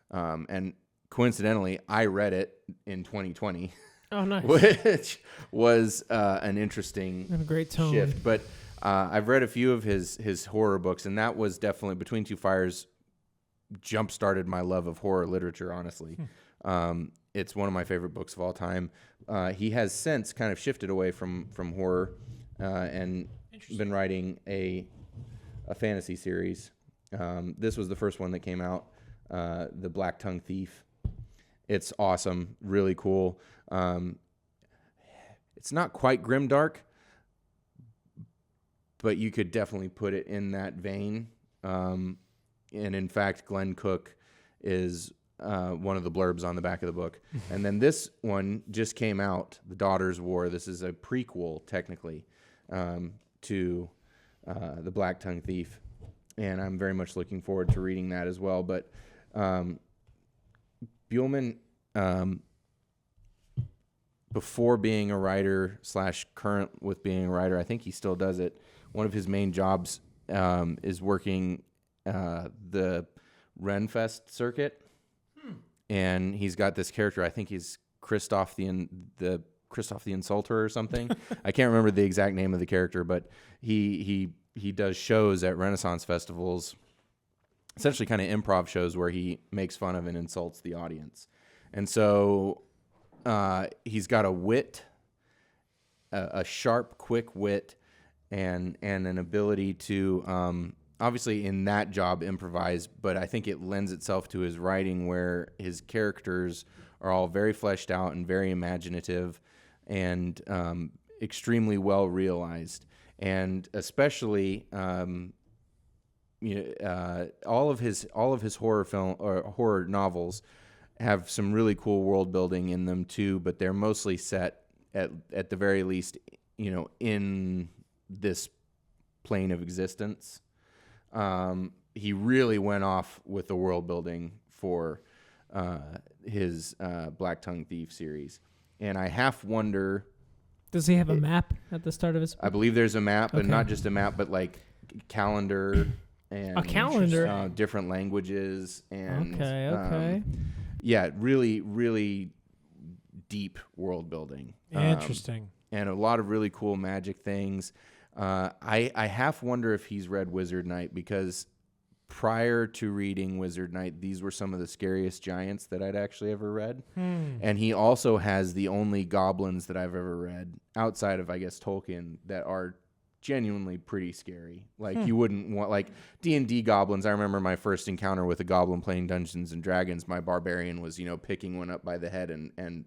And coincidentally, I read it in 2020. Oh, nice. Which was an interesting and a great tone. shift. But I've read a few of his horror books, and that was definitely Between Two Fires jump-started my love of horror literature, honestly. It's one of my favorite books of all time. He has since kind of shifted away from horror and been writing a fantasy series. This was the first one that came out, the Blacktongue Thief. It's awesome, really cool. It's not quite grimdark, but you could definitely put it in that vein. And in fact, Glen Cook is one of the blurbs on the back of the book. And then this one just came out, The Daughter's War. This is a prequel, technically, to the Blacktongue Thief. And I'm very much looking forward to reading that as well. But Buehlman, before being a writer / current with being a writer, I think he still does it. One of his main jobs is working the Renfest circuit. And he's got this character, I think he's Christoph the Insulter or something. I can't remember the exact name of the character, but he does shows at Renaissance festivals, essentially kind of improv shows where he makes fun of and insults the audience. And so he's got a wit, a sharp, quick wit, and an ability to obviously in that job improvise, but I think it lends itself to his writing where his characters are all very fleshed out and very imaginative and extremely well realized. And especially all of his horror film or horror novels have some really cool world building in them too, but they're mostly set at the very least, in this plane of existence. He really went off with the world building for his Blacktongue Thief series. And I half wonder... Does he have a map at the start of his book? I believe there's a map, and not just a map, but like calendar and... A calendar? Different languages and... Okay. Yeah, really, really deep world building. Interesting. And a lot of really cool magic things. I half wonder if he's read Wizard Knight, because prior to reading Wizard Knight, these were some of the scariest giants that I'd actually ever read. And he also has the only goblins that I've ever read outside of, I guess, Tolkien that are genuinely pretty scary. Like you wouldn't want, like D&D goblins. I remember my first encounter with a goblin playing Dungeons and Dragons. My barbarian was, picking one up by the head and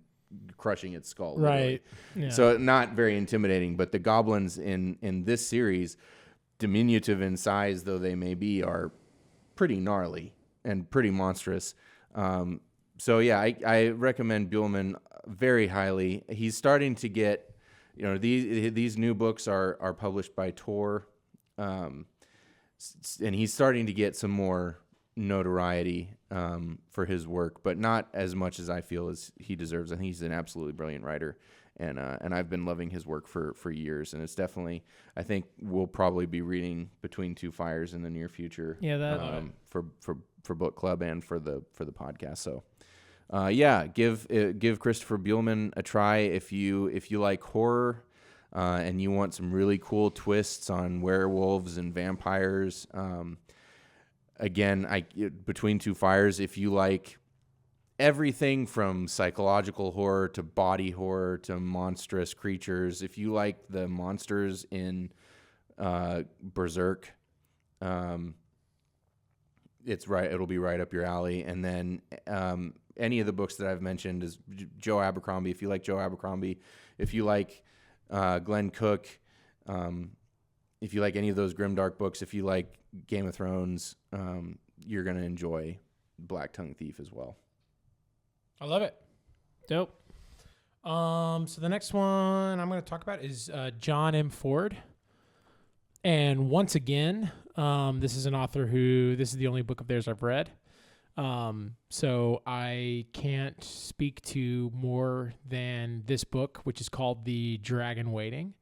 crushing its skull. Right. Yeah. So not very intimidating, but the goblins in this series, diminutive in size though they may be, are pretty gnarly and pretty monstrous. So yeah, I recommend Buehlman very highly. He's starting to get, these new books are published by Tor, and he's starting to get some more notoriety for his work, but not as much as I feel as he deserves. I think he's an absolutely brilliant writer, and I've been loving his work for years. And it's definitely, I think we'll probably be reading Between Two Fires in the near future. Yeah, that for book club and for the podcast. So give Christopher Buehlman a try if you like horror. And you want some really cool twists on werewolves and vampires. Again, Between Two Fires, if you like everything from psychological horror to body horror to monstrous creatures, if you like the monsters in Berserk, it'll be right up your alley. And then any of the books that I've mentioned is Joe Abercrombie. If you like Joe Abercrombie, if you like Glen Cook, if you like any of those grimdark books, if you like Game of Thrones, you're going to enjoy Blacktongue Thief as well. I love it. Dope. So the next one I'm going to talk about is John M. Ford. And once again, this is an author this is the only book of theirs I've read. So I can't speak to more than this book, which is called The Dragon Waiting.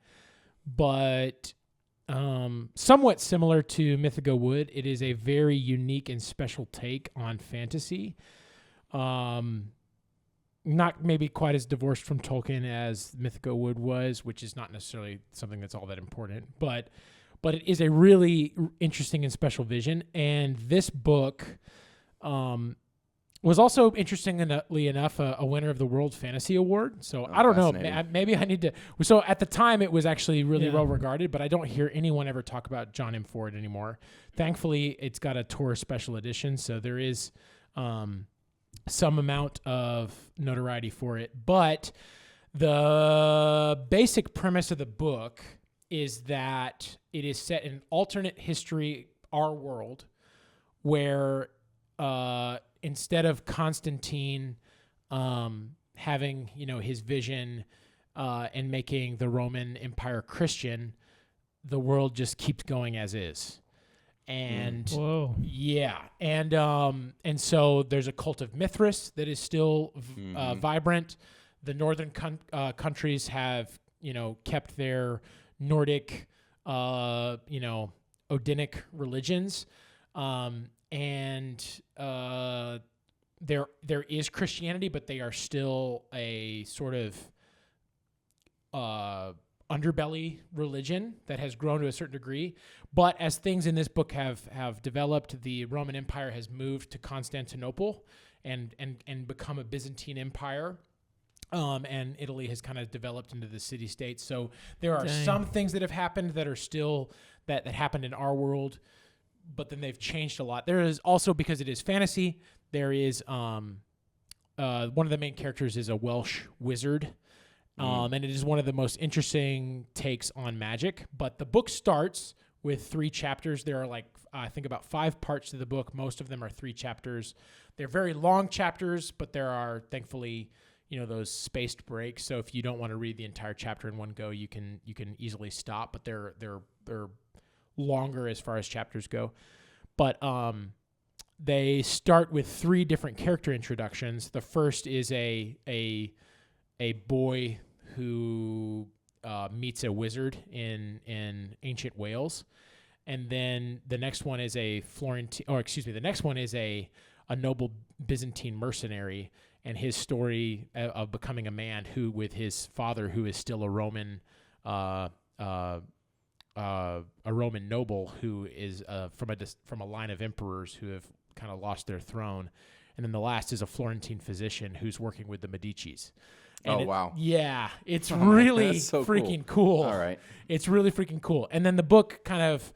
But somewhat similar to Mythago Wood, it is a very unique and special take on fantasy. Not maybe quite as divorced from Tolkien as Mythago Wood was, which is not necessarily something that's all that important, but it is a really interesting and special vision. And this book Was also, interestingly enough, a winner of the World Fantasy Award. So I don't know. Maybe I need to. So at the time, it was actually really well regarded, but I don't hear anyone ever talk about John M. Ford anymore. Thankfully, it's got a Tor special edition, so there is some amount of notoriety for it. But the basic premise of the book is that it is set in an alternate history, our world, where instead of Constantine having, his vision and making the Roman Empire Christian, the world just keeps going as is. And and so there's a cult of Mithras that is still vibrant. The northern countries have, kept their Nordic, Odinic religions. And there is Christianity, but they are still a sort of underbelly religion that has grown to a certain degree. But as things in this book have developed, the Roman Empire has moved to Constantinople and become a Byzantine empire. And Italy has kind of developed into the city-states. So there are some things that have happened that are still that happened in our world, but then they've changed a lot. There is also, because it is fantasy, there is one of the main characters is a Welsh wizard, and it is one of the most interesting takes on magic. But the book starts with 3 chapters. There are I think about 5 parts to the book. Most of them are 3 chapters. They're very long chapters, but there are thankfully those spaced breaks. So if you don't want to read the entire chapter in one go, you can easily stop. But they're longer as far as chapters go. But they start with 3 different character introductions. The first is a boy who meets a wizard in ancient Wales, and then the next one is the next one is a noble Byzantine mercenary and his story of becoming a man who, with his father, who is still a Roman noble who is from a line of emperors who have kind of lost their throne. And then the last is a Florentine physician who's working with the Medicis. And wow. Yeah, it's really so freaking cool. All right. It's really freaking cool. And then the book kind of,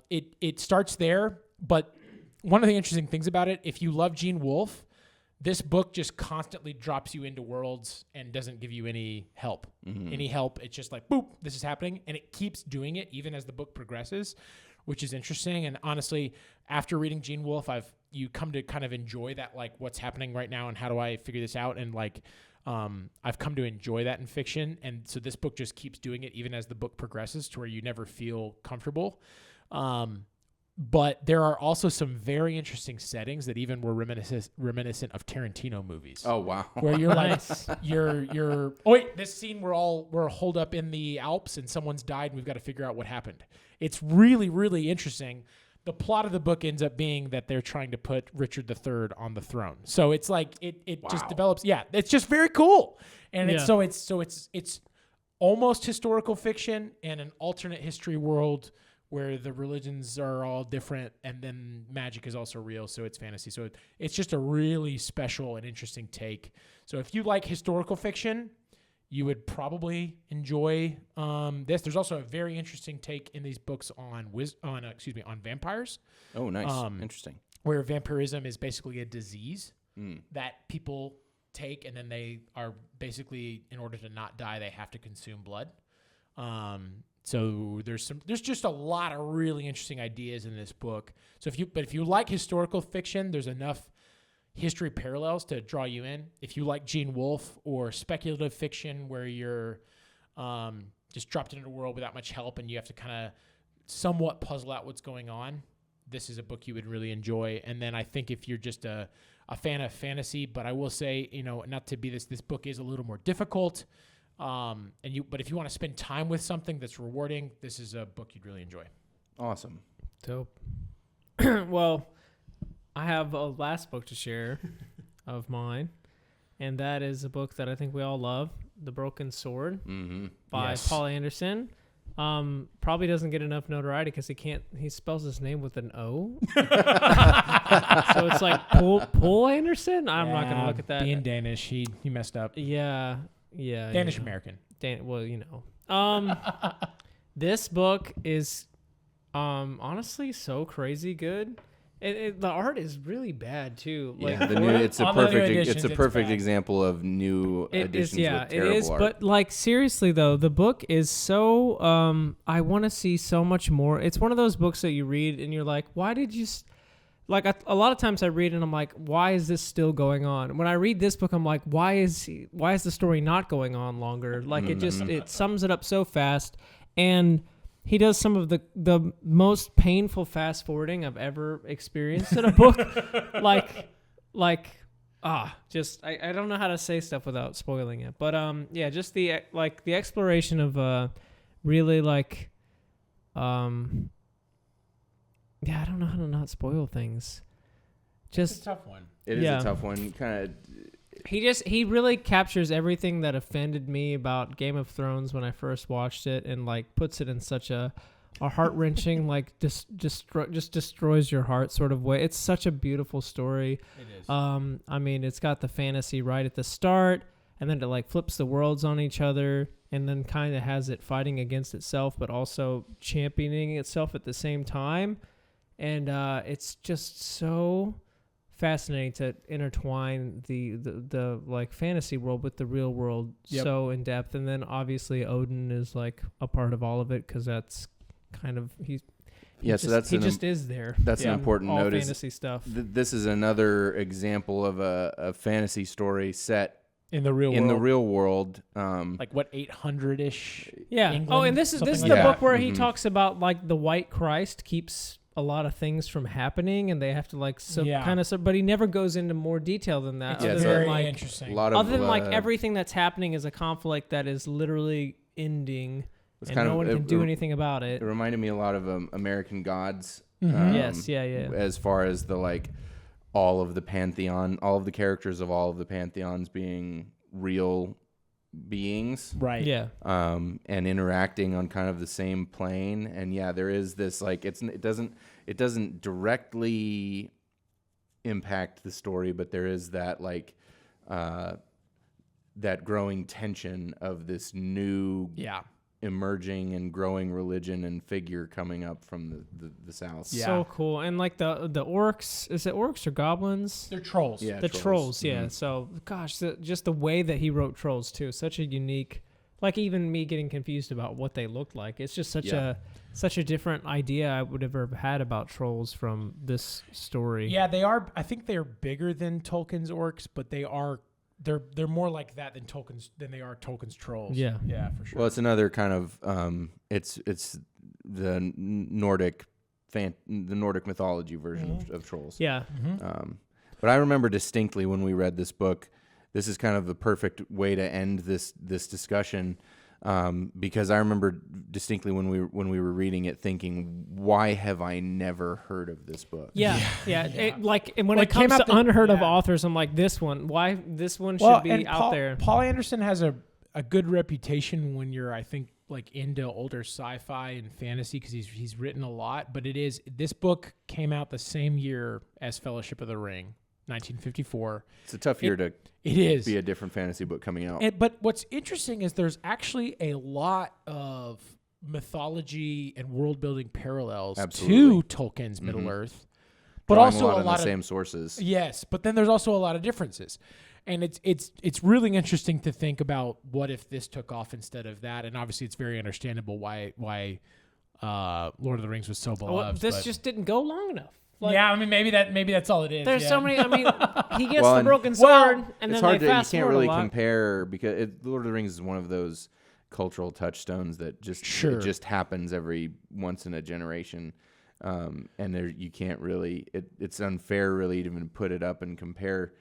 it starts there. But one of the interesting things about it, if you love Gene Wolfe, this book just constantly drops you into worlds and doesn't give you any help. It's just like, boop, this is happening. And it keeps doing it even as the book progresses, which is interesting. And honestly, after reading Gene Wolfe, you come to kind of enjoy that, what's happening right now and how do I figure this out? And I've come to enjoy that in fiction. And so this book just keeps doing it even as the book progresses to where you never feel comfortable. But there are also some very interesting settings that even were reminiscent of Tarantino movies. Oh, wow. Where you're oh wait, this scene we're holed up in the Alps and someone's died and we've got to figure out what happened. It's really, really interesting. The plot of the book ends up being that they're trying to put Richard III on the throne. So it's it just develops. Yeah, it's just very cool. And it's almost historical fiction and an alternate history world where the religions are all different, and then magic is also real, so it's fantasy. So it's just a really special and interesting take. So if you like historical fiction, you would probably enjoy this. There's also a very interesting take in these books on vampires. Oh, nice. Interesting. Where vampirism is basically a disease that people take, and then they are basically, in order to not die, they have to consume blood. So there's just a lot of really interesting ideas in this book. So if you like historical fiction, there's enough history parallels to draw you in. If you like Gene Wolfe or speculative fiction where you're just dropped into a world without much help and you have to kind of somewhat puzzle out what's going on, this is a book you would really enjoy. And then I think if you're just a fan of fantasy, but I will say, not to be this book is a little more difficult. But if you want to spend time with something that's rewarding, this is a book you'd really enjoy. Awesome. Dope. Well, I have a last book to share of mine, and that is a book that I think we all love, The Broken Sword by Poul Anderson. Probably doesn't get enough notoriety because he spells his name with an O. So it's like Poul Anderson. I'm not gonna look at that. Being Danish, he messed up. Yeah. Danish American. Well, this book is honestly so crazy good. The art is really bad too. Like, it's a perfect example of new editions with terrible art. But like seriously though, the book is so I want to see so much more. It's one of those books that you read and you're like, why did you like a lot of times I read and I'm like, why is this still going on? When I read this book, I'm like, why is the story not going on longer? Like it sums it up so fast, and he does some of the most painful fast forwarding I've ever experienced in a book. I don't know how to say stuff without spoiling it. But just the exploration of really like I don't know how to not spoil things. It's a tough one. It is a tough one. Kind of. He really captures everything that offended me about Game of Thrones when I first watched it, and like puts it in such a heart-wrenching, like just destroys your heart sort of way. It's such a beautiful story. It is. I mean, it's got the fantasy right at the start, and then it like flips the worlds on each other, and then kind of has it fighting against itself, but also championing itself at the same time. And it's just so fascinating to intertwine the like fantasy world with the real world so in depth. And then obviously Odin is like a part of all of it because that's kind of he just is there. That's an important all note. Fantasy stuff. This is another example of a fantasy story set in the real world. Like what, 800-ish? Yeah. England, and this is the book where he talks about like the White Christ keeps a lot of things from happening, and they have to like but he never goes into more detail than that. It's very interesting. Other than like everything that's happening is a conflict that is literally ending, and no one can do anything about it. It reminded me a lot of American Gods. Yes, As far as the like all of the pantheon, all of the characters of all of the pantheons being real beings, right? Yeah. And interacting on kind of the same plane, and there is this like it doesn't directly impact the story, but there is that like that growing tension of this new emerging and growing religion and figure coming up from the south. So cool. And like the orcs, is it orcs or goblins? They're trolls. The trolls, yeah. So gosh, just the way that he wrote trolls too, such a unique, like even me getting confused about what they looked like. It's just such a different idea I would have ever had about trolls from this story. Yeah, they are. I think they're bigger than Tolkien's orcs, but they're more like that than they are Tolkien's trolls. Yeah, for sure. Well, it's another kind of it's the Nordic mythology version of trolls. Yeah. But I remember distinctly when we read this book, this is kind of the perfect way to end this discussion, because I remember distinctly when we were reading it, thinking, why have I never heard of this book? Yeah. When it comes to unheard of authors, I'm like, why this one should be out there. Paul Anderson has a good reputation when you're, I think, like into older sci-fi and fantasy, because he's written a lot. But this book came out the same year as Fellowship of the Ring, 1954. It's a tough year to be a different fantasy book coming out. But what's interesting is there's actually a lot of mythology and world-building parallels to Tolkien's Middle-earth. But drawing also a lot on the same sources. Yes, but then there's also a lot of differences. And it's really interesting to think about what if this took off instead of that. And obviously it's very understandable why Lord of the Rings was so beloved. This just didn't go long enough. Like, I mean, maybe that's all it is. There's so many. I mean, he gets the broken sword, and then they fast forward a lot. You can't really compare, because Lord of the Rings is one of those cultural touchstones that it just happens every once in a generation, and you can't really. It's unfair really to even put it up and compare.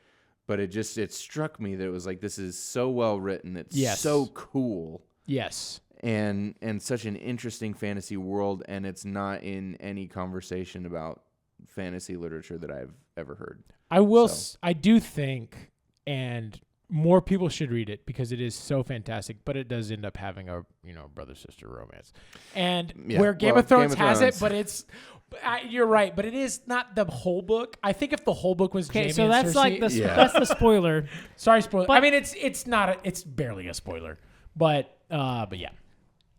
But it struck me that it was like, this is so well written. It's so cool. Yes. And such an interesting fantasy world, and it's not in any conversation about fantasy literature that I've ever heard. I do think, and more people should read it because it is so fantastic, but it does end up having a brother-sister romance. And where Game of Thrones has it, but it's you're right, but it is not the whole book. I think if the whole book was Jaime so and that's Cersei, like that's the spoiler. Sorry, spoiler. But, I mean, it's not it's barely a spoiler, but yeah.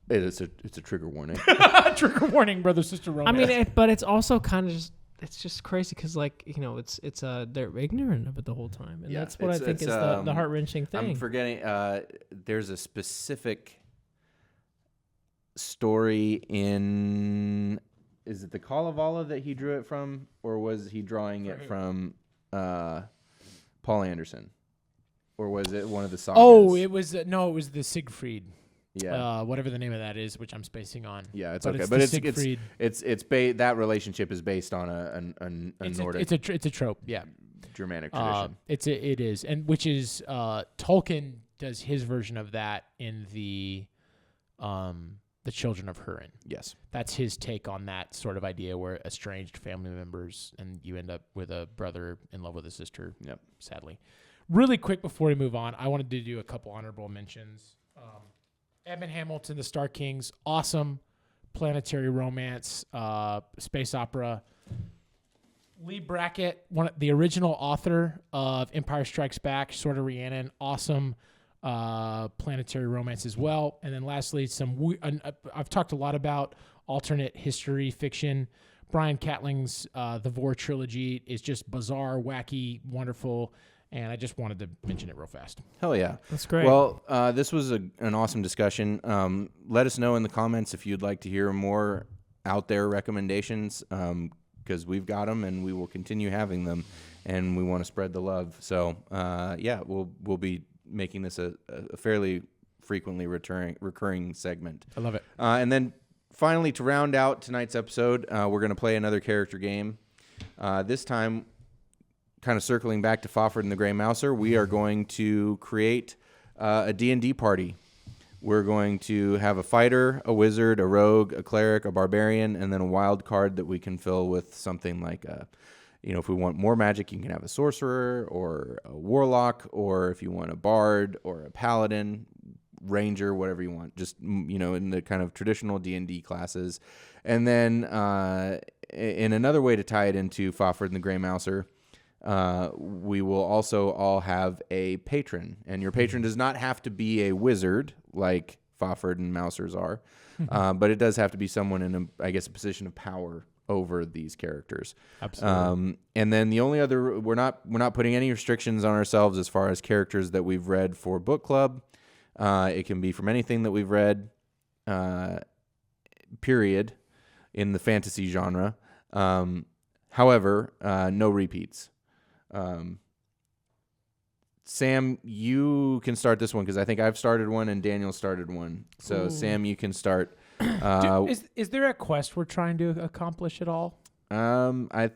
It's a trigger warning. Trigger warning, brother-sister romance. I mean, but it's also kind of it's just crazy because it's they're ignorant of it the whole time, and that's what I think is the heart-wrenching thing. I'm forgetting. There's a specific story in. Is it the Kalevala that he drew it from, or was he drawing it from Poul Anderson, or was it one of the sagas? Oh, it was it was the Siegfried. Yeah, whatever the name of that is, which I'm spacing on. Yeah, it's but okay, it's but that relationship is based on a Nordic. It's a trope. Yeah, Germanic tradition. It is, and which is Tolkien does his version of that in the Children of Húrin. Yes, that's his take on that sort of idea where estranged family members and you end up with a brother in love with a sister. Yep. Sadly, really quick before we move on, I wanted to do a couple honorable mentions. Edmund Hamilton, The Star Kings, awesome planetary romance, space opera. Lee Brackett, the original author of Empire Strikes Back, Sword of Rhiannon, awesome planetary romance as well. And then lastly, I've talked a lot about alternate history fiction. Brian Catling's The Vor Trilogy is just bizarre, wacky, wonderful. And I just wanted to mention it real fast. Hell yeah. That's great. Well, this was an awesome discussion. Let us know in the comments if you'd like to hear more out there recommendations, because we've got them and we will continue having them, and we want to spread the love. So, we'll be making this a fairly frequently recurring segment. I love it. And then finally, to round out tonight's episode, we're going to play another character game. This time, kind of circling back to Fafhrd and the Grey Mouser, we are going to create a D&D party. We're going to have a fighter, a wizard, a rogue, a cleric, a barbarian, and then a wild card that we can fill with something like if we want more magic, you can have a sorcerer or a warlock, or if you want a bard or a paladin, ranger, whatever you want, just, in the kind of traditional D&D classes. And then in another way to tie it into Fafhrd and the Grey Mouser, we will also all have a patron, and your patron does not have to be a wizard like Fafhrd and Mousers are, but it does have to be someone in a position of power over these characters. Absolutely. And then the only other, we're not putting any restrictions on ourselves as far as characters that we've read for book club. It can be from anything that we've read, period, in the fantasy genre. However, no repeats. Sam, you can start this one because I think I've started one and Daniel started one. So, Sam, you can start. Is there a quest we're trying to accomplish at all? I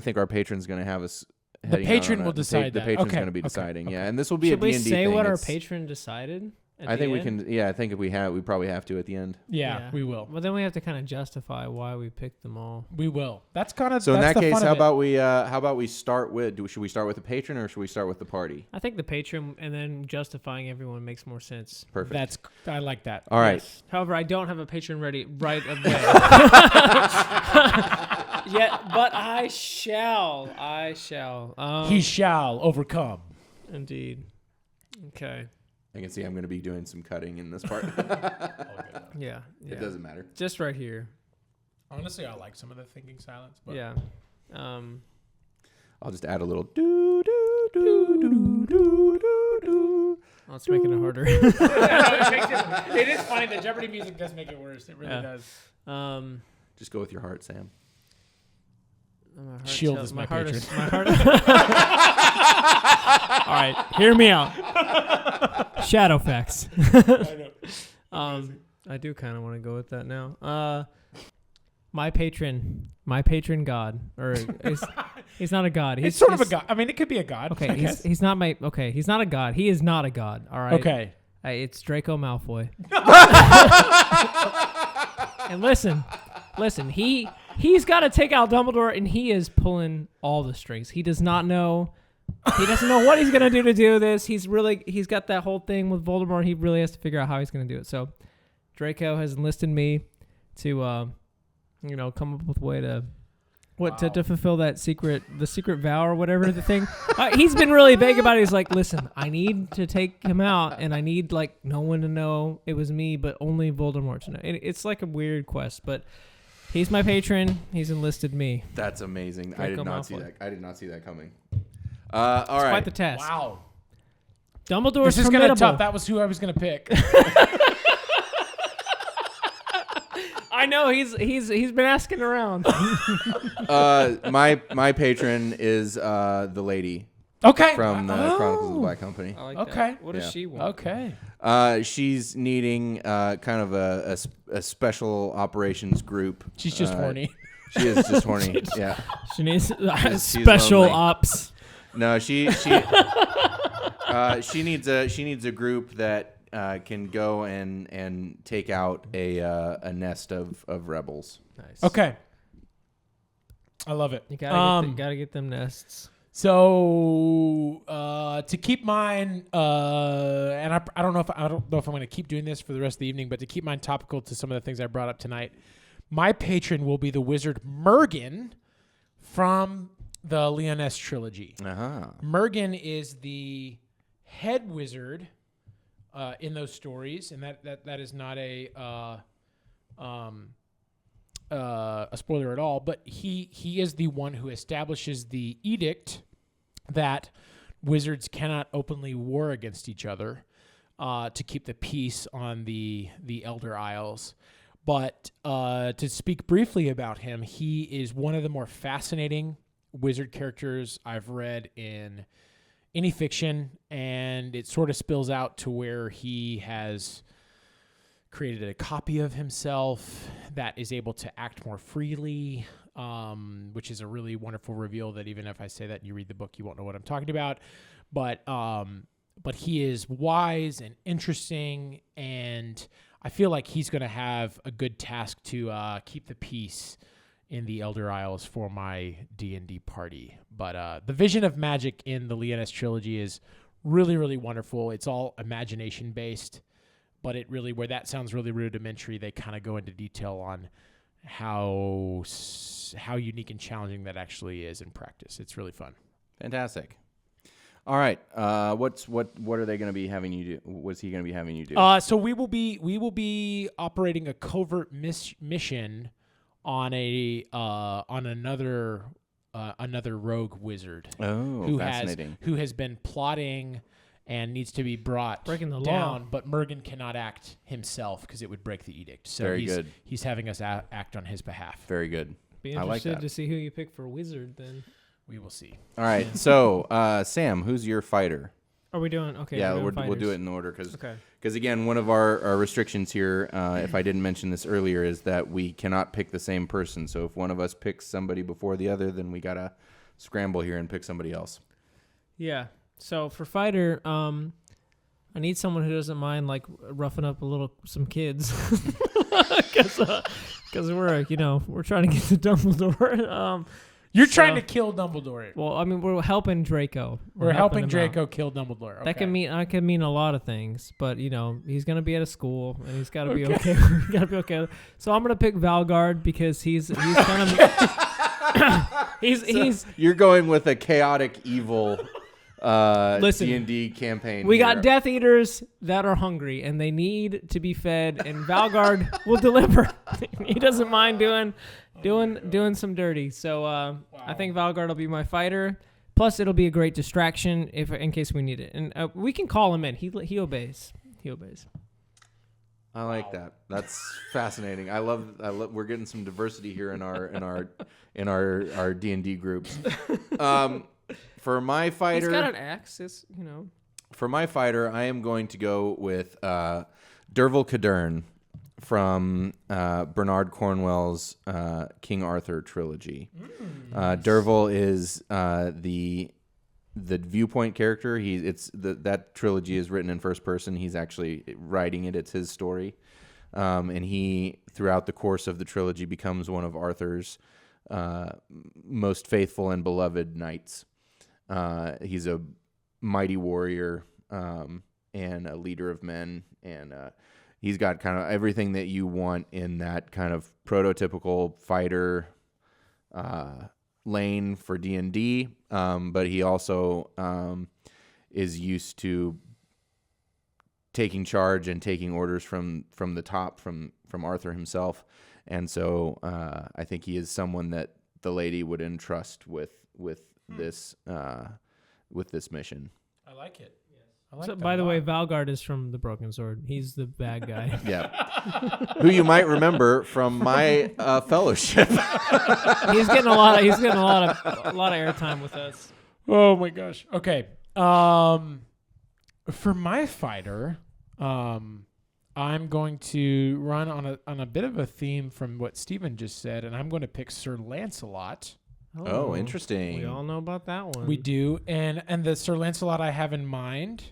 think our patron's going to have us. The patron will decide that. The patron's going to be deciding. Okay. Yeah, and this will be Should a D&D we say thing. what our patron decided? I think we can. Yeah, I think if we probably have to at the end. Yeah, we will. Well, then we have to kind of justify why we picked them all. We will. That's kind of. So in that case, how about we start with? Should we start with the patron or should we start with the party? I think the patron and then justifying everyone makes more sense. Perfect. I like that. All right. Yes. However, I don't have a patron ready right away. But I shall. He shall overcome. Indeed. Okay. I can see I'm going to be doing some cutting in this part. Yeah. It doesn't matter. Just right here. Honestly, I like some of the thinking silence. But yeah. I'll just add a little do do do do do do do. Oh, it's making it harder. It is funny. The Jeopardy music does make it worse. It really does. Just go with your heart, Sam. Shield is my patron. My heart. All right, hear me out. Shadowfax. I do kind of want to go with that now. My patron god, or he's not a god. He's sort of a god. I mean, it could be a god. Okay, he's not a god. He is not a god. All right. Okay. It's Draco Malfoy. And listen. He's got to take out Dumbledore, and he is pulling all the strings. He does not know He doesn't know what he's gonna do to do this. He's got that whole thing with Voldemort. He really has to figure out how he's gonna do it. So Draco has enlisted me to, come up with a way to to fulfill the secret vow or whatever the thing. He's been really vague about it. He's like, listen, I need to take him out, and I need no one to know it was me, but only Voldemort to know. It's like a weird quest, but he's my patron. He's enlisted me. That's amazing. Draco I did not Malfoy. see that. I did not see that coming. All It's right. quite the test. Wow. Dumbledore's This is going to formidable. tough. That was who I was going to pick. I know he's been asking around. My patron is the lady Okay. from the Chronicles of the Black Company. I like Okay. that. What does Yeah. she want? Okay. She's needing kind of a special operations group. She's just horny. She is just horny. Yeah. She needs She's special lonely. ops. No, she needs a group that can go and take out a nest of rebels. Nice. Okay. I love it. You gotta get them nests. So to keep mine, and I don't know if I'm going to keep doing this for the rest of the evening, but to keep mine topical to some of the things I brought up tonight, my patron will be the wizard Mergen from the Lyonesse Trilogy. Uh-huh. Mergen is the head wizard in those stories, and that is not a spoiler at all, but he is the one who establishes the edict that wizards cannot openly war against each other to keep the peace on the Elder Isles. But to speak briefly about him, he is one of the more fascinating wizard characters I've read in any fiction, and it sort of spills out to where he has created a copy of himself that is able to act more freely, which is a really wonderful reveal that even if I say that and you read the book, you won't know what I'm talking about. But he is wise and interesting, and I feel like he's going to have a good task to keep the peace in the Elder Isles for my D&D party. But the vision of magic in the Lyonesse Trilogy is really, really wonderful. It's all imagination-based. But it really, where that sounds really rudimentary, they kind of go into detail on how unique and challenging that actually is in practice. It's really fun. Fantastic. All right. What are they going to be having you do? What's he going to be having you do? So we will be operating a covert mission on another rogue wizard. Oh, fascinating. Who has been plotting and needs to be brought Breaking the down, law. but Mergen cannot act himself because it would break the edict. So Very good. He's having us act on his behalf. Very good. Be I like interested that. to see who you pick for wizard then. We will see. All right. So, Sam, who's your fighter? Are we doing okay? Yeah, we're we'll doing do fighters. it in order because Okay. again, one of our restrictions here, if I didn't mention this earlier, is that we cannot pick the same person. So if one of us picks somebody before the other, then we gotta scramble here and pick somebody else. Yeah. So for fighter, I need someone who doesn't mind roughing up some kids, because we're trying to get to Dumbledore. You're trying to kill Dumbledore. Well, I mean, we're helping Draco. We're helping him Draco out. kill Dumbledore. Okay. That can mean a lot of things, but he's gonna be at a school and he's got to be okay. He's got to be okay. So I'm gonna pick Valgard because he's kind of he's You're going with a chaotic evil Listen, D&D campaign. we here. got Death Eaters that are hungry and they need to be fed, and Valgard will deliver. He doesn't mind doing some dirty. So I think Valgard will be my fighter. Plus, it'll be a great distraction in case we need it, and we can call him in. He obeys. He obeys. I like that. That's fascinating. I love. We're getting some diversity here in our D&D groups. For my fighter, He's got an axe. For my fighter, I am going to go with Derval Cadern from Bernard Cornwell's King Arthur trilogy. Derval is the viewpoint character. That trilogy is written in first person. He's actually writing it. It's his story, and he throughout the course of the trilogy becomes one of Arthur's most faithful and beloved knights. He's a mighty warrior and a leader of men, and he's got kind of everything that you want in that kind of prototypical fighter lane for D&D, but he also is used to taking charge and taking orders from the top, from Arthur himself, and so I think he is someone that the lady would entrust with this mission. I like it. So, by the way, Valgard is from the Broken Sword. He's the bad guy. Yeah, who you might remember from my fellowship. He's getting a lot of airtime with us. Oh my gosh. Okay. For my fighter, I'm going to run on a bit of a theme from what Stephen just said, and I'm going to pick Sir Lancelot. Oh, interesting. We all know about that one. We do, and the Sir Lancelot I have in mind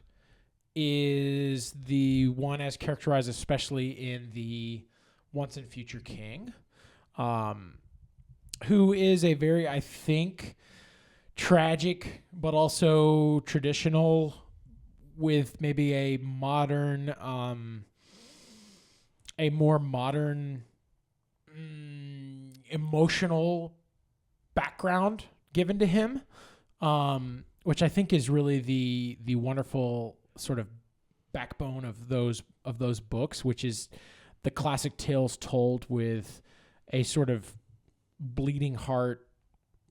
is the one as characterized especially in the Once and Future King, who is a very, I think, tragic but also traditional, with maybe a more modern emotional background given to him, which I think is really the wonderful sort of backbone of those books, which is the classic tales told with a sort of bleeding heart,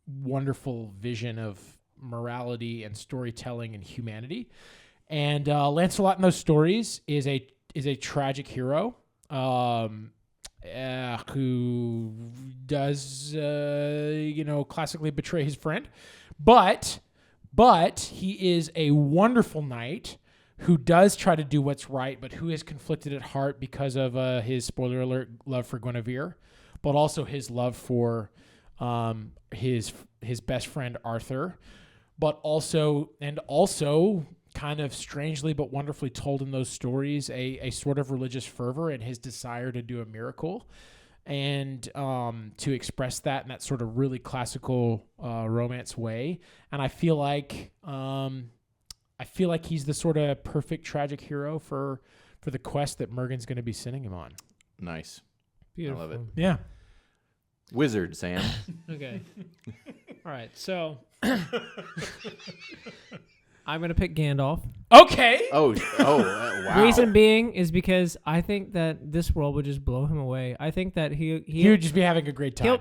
wonderful vision of morality and storytelling and humanity. And Lancelot in those stories is a tragic hero who does classically betray his friend, but he is a wonderful knight who does try to do what's right, but who is conflicted at heart because of his, spoiler alert, love for Guinevere, but also his love for his best friend Arthur, but also kind of strangely but wonderfully told in those stories a sort of religious fervor and his desire to do a miracle, and to express that in that sort of really classical romance way. And I feel like he's the sort of perfect tragic hero for the quest that Mergen's going to be sending him on. Nice. Beautiful. I love it. Yeah. Wizard, Sam. Okay. All right. So I'm going to pick Gandalf. Okay. Oh, wow. Reason being is because I think that this world would just blow him away. I think that he would just be having a great time.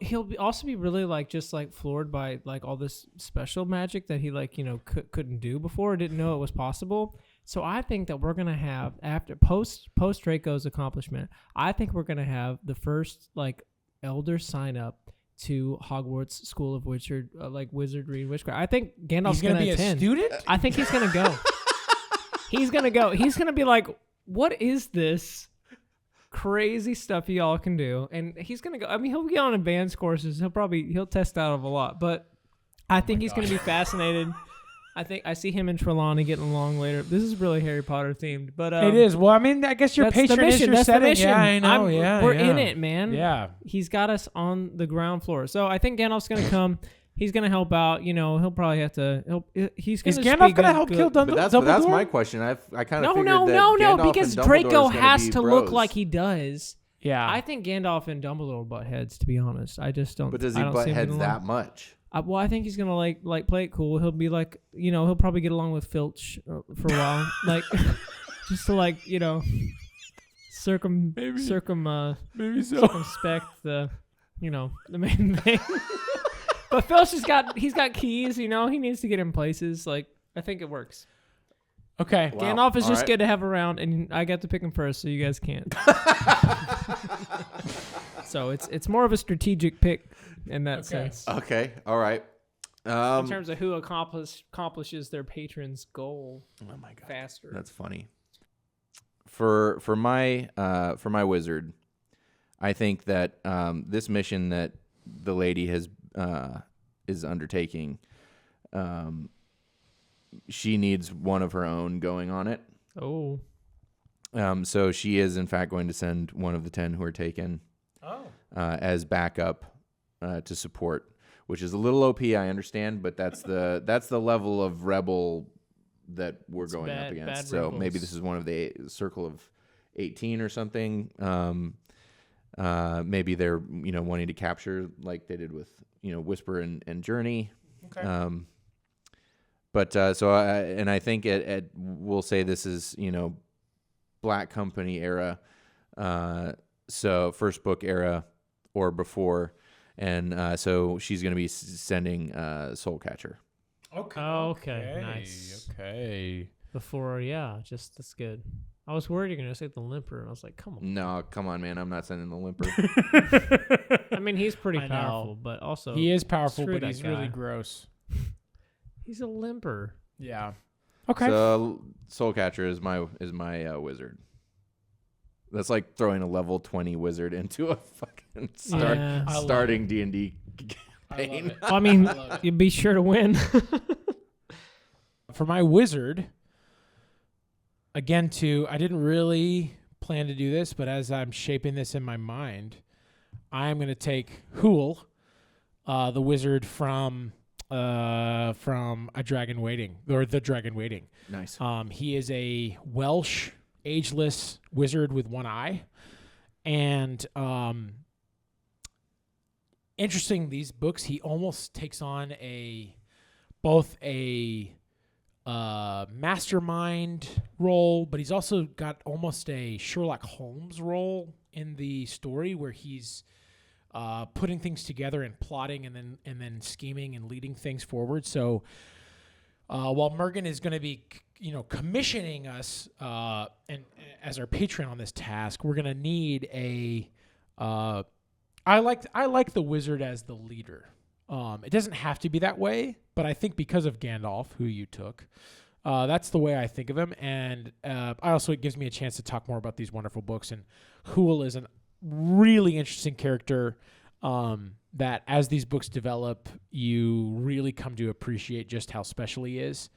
He'll also be really just floored by all this special magic that he couldn't do before, didn't know it was possible. So I think that we're gonna have, after post Draco's accomplishment, I think we're gonna have the first elder sign up to Hogwarts School of Wizardry and Witchcraft. I think Gandalf's he's gonna be attend. a student. I think he's gonna go. He's gonna go. He's gonna be like, "What is this crazy stuff y'all can do?" And he's gonna go. I mean, he'll get on advanced courses. He'll test out of a lot, but I think he's gonna be fascinated. I see him and Trelawney getting along later. This is really Harry Potter themed, but it is. Well, I mean, I guess your patron is your setting. Yeah, I know. We're in it, man. Yeah, he's got us on the ground floor. So I think Gandalf's gonna come. He's gonna help out. He'll probably have to. He's gonna. Is Gandalf gonna help kill Dumbledore? But that's my question. I kind of figured that no, because Draco has to look bros. like he does. Yeah, I think Gandalf and Dumbledore butt heads. To be honest, I just don't. But does he butt heads that much? Well, I think he's gonna play it cool. He'll be he'll probably get along with Filch for a while, just to maybe circumspect the the main thing. But Filch he's got keys. He needs to get in places. I think it works. Okay, wow. Gandalf is just good to have around, and I got to pick him first, so you guys can't. So it's more of a strategic pick in that sense. Okay, all right. In terms of who accomplishes their patron's goal. Oh my god, faster. That's funny. For my wizard, I think that this mission that the lady is undertaking, she needs one of her own going on it. Oh. So she is in fact going to send one of the 10 who are taken as backup to support. which is a little OP, I understand, but that's the level of rebel that we're going up against. So rebels. maybe this is one of the circle of 18 or something. Maybe they're wanting to capture like they did with Whisper and Journey. Okay. But I think we'll say this is Black Company era, so first book era or before, and so she's going to be sending Soulcatcher. Okay, nice. Okay. Before, just that's good. I was worried you're gonna say the Limper, and I was like, come on. No, come on, man, I'm not sending the Limper. I mean, he's pretty I know. powerful, but also He is powerful, screw but that he's guy. really gross. He's a Limper. Yeah. Okay. So Soulcatcher is my wizard. That's like throwing a level 20 wizard into a fucking Yeah. starting D&D I love campaign. it. Well, I mean, I love it. you'd be sure to win. For my wizard, again, I didn't really plan to do this, but as I'm shaping this in my mind, I'm going to take Hool, the wizard from A Dragon Waiting, or The Dragon Waiting. Nice. He is a Welsh, ageless wizard with one eye. And interesting, these books, he almost takes on both a mastermind role, but he's also got almost a Sherlock Holmes role in the story where he's putting things together and plotting and then scheming and leading things forward. So while Mergen is going to be commissioning us and as our patron on this task, we're going to need I like the wizard as the leader. It doesn't have to be that way, but I think because of Gandalf, who you took, that's the way I think of him. And it gives me a chance to talk more about these wonderful books. And Hool is a really interesting character that as these books develop, you really come to appreciate just how special he is.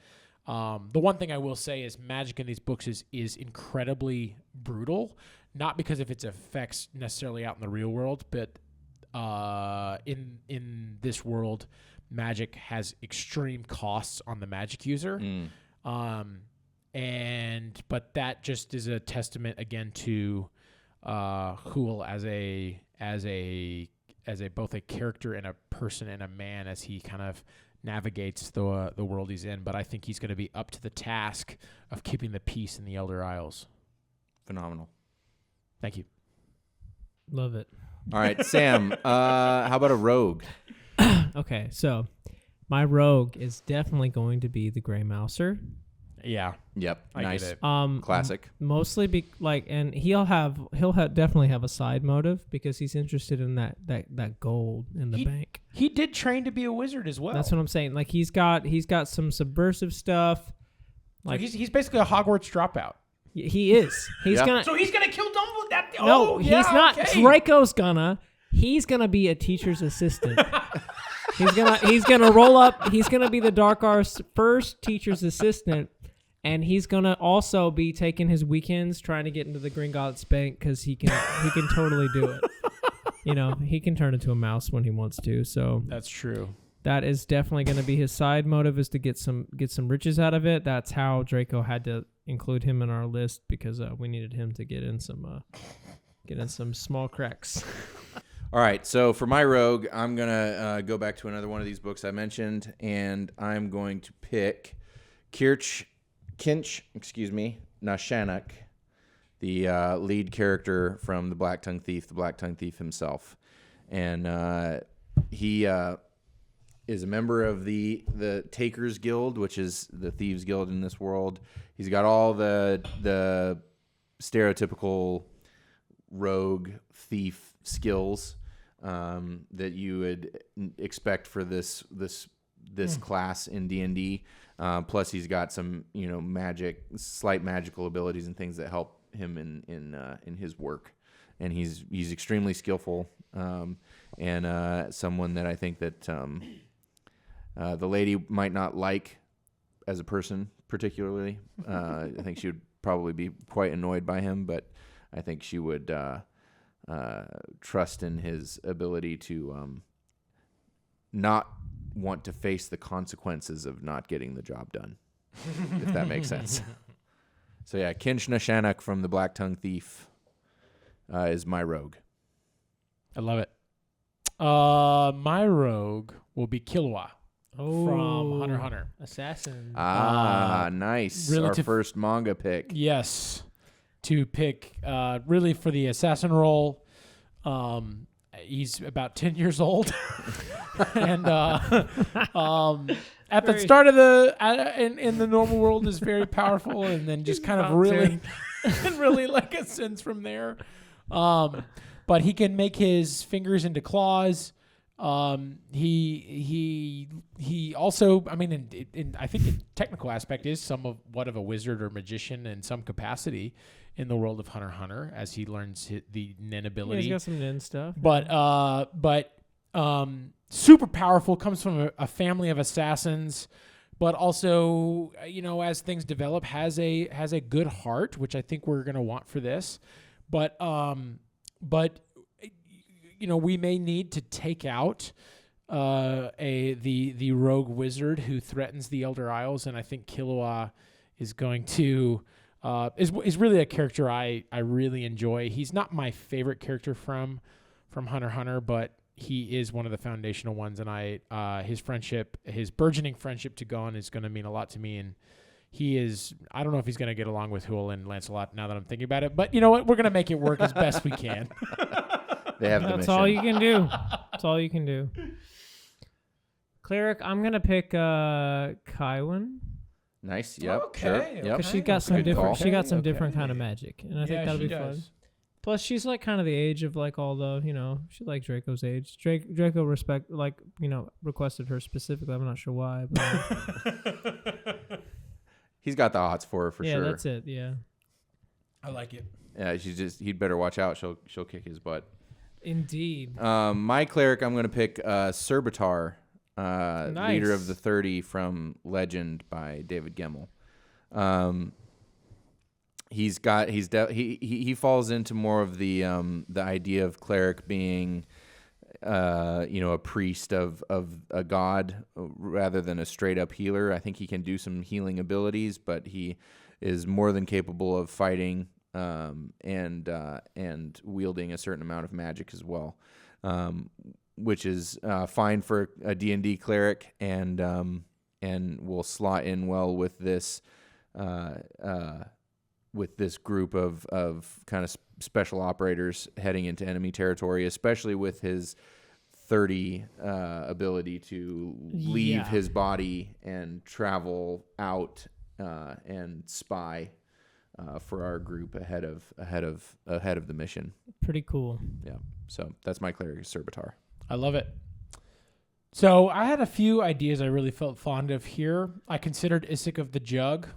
The one thing I will say is magic in these books is incredibly brutal, not because of its effects necessarily out in the real world, but in this world, magic has extreme costs on the magic user. But that just is a testament again to Hool as a both a character and a person and a man as he kind of navigates the world he's in. But I think he's going to be up to the task of keeping the peace in the Elder Isles. Phenomenal. Thank you. Love it. All right, Sam, how about a rogue? Okay, so my rogue is definitely going to be the Grey Mouser. Yeah. Yep, I nice. get it. Classic. Mostly and he'll definitely have a side motive because he's interested in that gold in the bank. He did train to be a wizard as well. That's what I'm saying. Like he's got some subversive stuff. Like so he's basically a Hogwarts dropout. He is. He's Yeah. gonna. So he's gonna kill Dumbledore. He's not. Okay. Draco's gonna. He's gonna be a teacher's assistant. He's gonna roll up. He's gonna be the Dark Arts' first teacher's assistant, and he's gonna also be taking his weekends trying to get into the Gringotts Bank because he can totally do it. He can turn into a mouse when he wants to. So That's true. that is definitely going to be his side motive, is to get some riches out of it. That's how Draco had to include him in our list because we needed him to get in some small cracks. All right, so for my rogue, I'm going to go back to another one of these books I mentioned, and I'm going to pick Kinch Nashanuk, the lead character from the Blacktongue Thief himself. And he is a member of the Takers Guild, which is the Thieves Guild in this world. He's got all the stereotypical rogue thief skills that you would expect for this class in D&D. Plus, he's got some slight magical abilities and things that help him in his work. And he's extremely skillful and someone that I think that the lady might not like as a person particularly. I think she would probably be quite annoyed by him, but I think she would trust in his ability to not want to face the consequences of not getting the job done, if that makes sense. So yeah, Kinshna Shannock from the Blacktongue Thief is my rogue. I love it. My rogue will be Killua from Hunter x Hunter. Assassin. Nice. Really Our first manga pick. Yes. To pick really for the assassin role. He's about 10 years old. And at the start of in the normal world is very powerful, and then just kind of really really like ascends from there. But he can make his fingers into claws. He also, I mean, I think the technical aspect is somewhat of a wizard or magician in some capacity in the world of Hunter x Hunter as he learns the nin ability. Yeah, he's got some nin stuff. But super powerful, comes from a family of assassins, but also, as things develop, has a good heart, which I think we're going to want for this. But we may need to take out the rogue wizard who threatens the Elder Isles, and I think Killua is going to is really a character I really enjoy. He's not my favorite character from Hunter x Hunter, but he is one of the foundational ones, and his burgeoning friendship to Gon is going to mean a lot to me, and I don't know if he's going to get along with Huel and Lancelot now that I'm thinking about it, but you know what? We're going to make it work as best we can. They have the That's mission. all you can do. That's all you can do. Cleric, I'm going to pick Kaiwen. Nice. Yep. Okay, Sure. okay. Yep. Because she got some Good different. call. She got some Okay. different kind of magic, and I think that'll be fun. Plus, she's like kind of the age of like all the, she like Draco's age. Draco requested her specifically. I'm not sure why. But He's got the hots for her for yeah, sure. that's it. Yeah, I like it. Yeah, he'd better watch out. She'll kick his butt. indeed. My cleric, I'm going to pick Serbatar, Nice. leader of the 30 from Legend by David Gemmell. He falls into more of the idea of cleric being a priest of a god rather than a straight up healer. I think he can do some healing abilities, but he is more than capable of fighting and wielding a certain amount of magic as well, which is fine for a D&D cleric, and will slot in well with this group of kind of special operators heading into enemy territory, especially with his 30 ability to leave his body and travel out and spy for our group ahead of the mission. Pretty cool. Yeah. So that's my cleric, Serbatar. I love it. So I had a few ideas I really felt fond of here. I considered Isaac of the Jug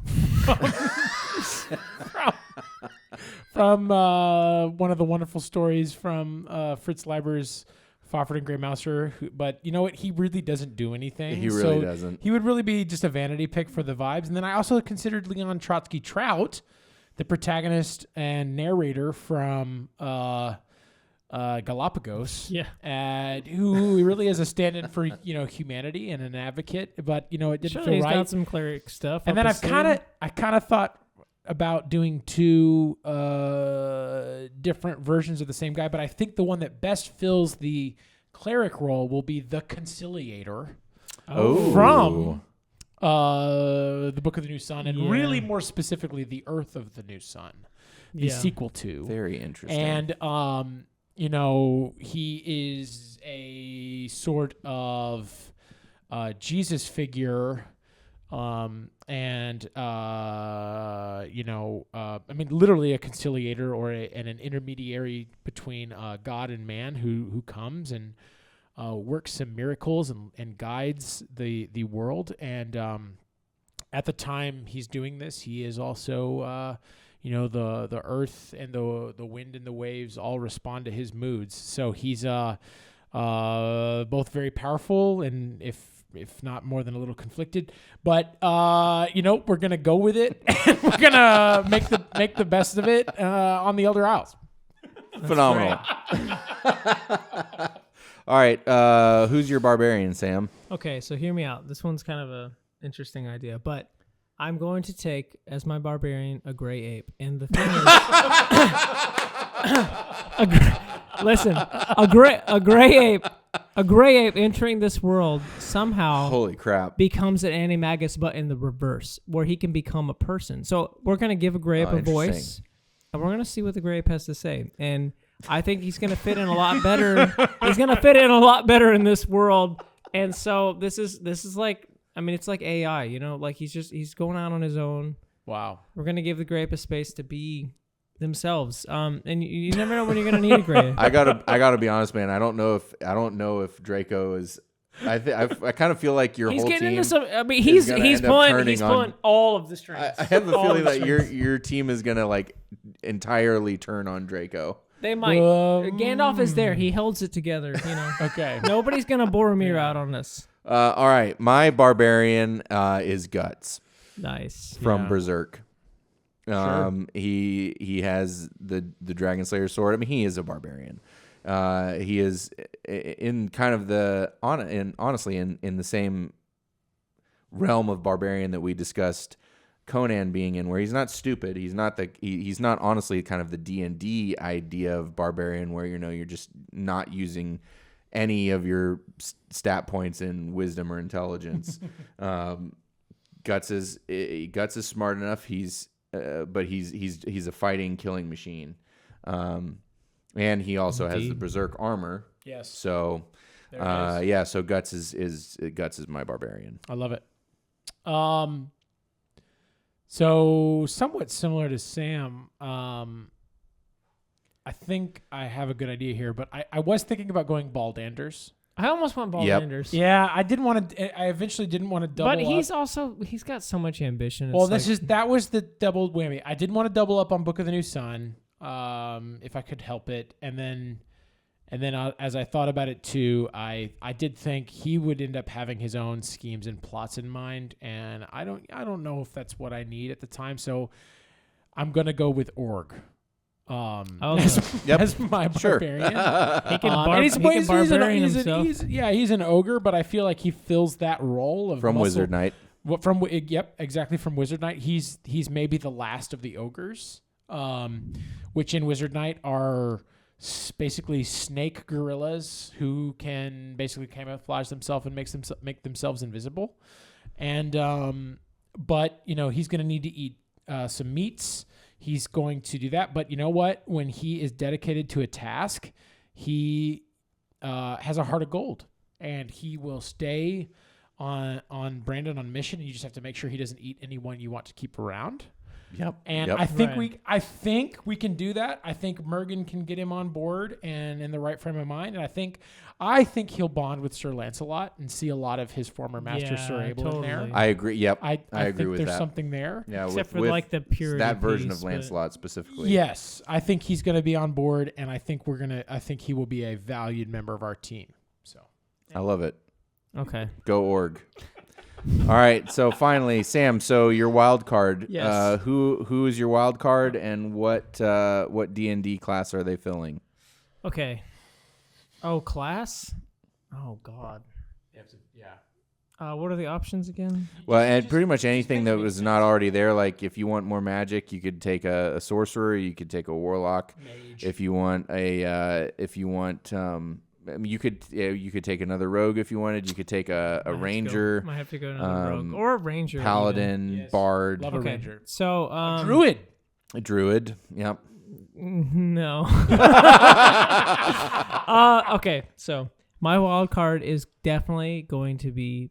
from one of the wonderful stories from Fritz Leiber's Fafhrd and Grey Mouser. But you know what? He really doesn't do anything. He really doesn't. He would really be just a vanity pick for the vibes. And then I also considered Leon Trotsky Trout, the protagonist and narrator from Galapagos, who really is a stand-in for humanity and an advocate, but it didn't feel He's right. got some cleric stuff. And then I kind of thought about doing two different versions of the same guy, but I think the one that best fills the cleric role will be the Conciliator from the Book of the New Sun, and really more specifically the Earth of the New Sun, the sequel to. Very interesting. And he is a sort of Jesus figure, literally a conciliator or an intermediary between God and man who comes and works some miracles and guides the world. And at the time he's doing this, he is also the earth and the wind and the waves all respond to his moods. So he's both very powerful and if not more than a little conflicted. But we're gonna go with it and we're gonna make the best of it on the Elder Isles. Phenomenal. All right. Who's your barbarian, Sam? Okay, so hear me out. This one's kind of a interesting idea, but I'm going to take as my barbarian a gray ape, and the thing is, listen, a gray ape entering this world somehow Holy crap. becomes an animagus, but in the reverse, where he can become a person. So we're gonna give a gray ape a voice, and we're gonna see what the gray ape has to say, and I think he's gonna fit in a lot better. He's gonna fit in a lot better in this world, and so this is like. I mean, it's like AI, you know, like he's going out on his own. Wow. We're going to give the gray ape a space to be themselves. And you never know when you're going to need a gray ape. I gotta be honest, man. I don't know if Draco is. I kind of feel like your he's whole getting team. into some. I mean, he's pulling all of the strings. I have a feeling that your team is gonna like entirely turn on Draco. They might. Gandalf is there. He holds it together. You know. Okay. Nobody's gonna Boromir out on this. All right, my barbarian is Guts. Nice. From Berserk. He has the Dragon Slayer sword. I mean, he is a barbarian. He is in kind of honestly in the same realm of barbarian that we discussed Conan being in, where he's not stupid. He's not he's not honestly kind of the D&D idea of barbarian, where you're just not using any of your stat points in wisdom or intelligence. Guts is smart enough. But he's a fighting, killing machine, and he also has the Berserk armor. Yes. So, So Guts is my barbarian. I love it. So somewhat similar to Sam. I think I have a good idea here, but I was thinking about going Baldanders. I almost went Baldanders. Yeah, I didn't want to. I eventually didn't want to double. But he's got so much ambition. Well, that was the double whammy. I didn't want to double up on Book of the New Sun, if I could help it, and then as I thought about it too, I did think he would end up having his own schemes and plots in mind, and I don't know if that's what I need at the time. So I'm gonna go with Org. As my barbarian. He can barbarian himself. He's an ogre, but I feel like he fills that role of from Wizard Knight. Exactly, from Wizard Knight. He's maybe the last of the ogres, which in Wizard Knight are basically snake gorillas who can basically camouflage themselves and make themselves invisible. And but he's going to need to eat some meats. He's going to do that. But you know what? When he is dedicated to a task, he has a heart of gold, and he will stay on Brandon on mission. And you just have to make sure he doesn't eat anyone you want to keep around. Yep. And I think we can do that. I think Mergen can get him on board and in the right frame of mind. And I think he'll bond with Sir Lancelot and see a lot of his former master Sir Abel in there. I agree. Yep. I agree with that. There's something there. Yeah, except for like the purity that version piece, of Lancelot specifically. Yes, I think he's going to be on board, and I think he will be a valued member of our team. So I love it. Okay. Go Org. All right, so finally, Sam. So your wild card. Yes. Who is your wild card, and what D&D class are they filling? Okay. Oh, class. Oh God. Yeah. What are the options again? Well, and pretty much anything that was not already there. Like if you want more magic, you could take a sorcerer. You could take a warlock. Mage. If you want you could take another rogue if you wanted. You could take a ranger. Might have to go another rogue or a ranger. Paladin, Yes. bard, Love a ranger. So Druid. a druid. Yep. No. Okay, so my wild card is definitely going to be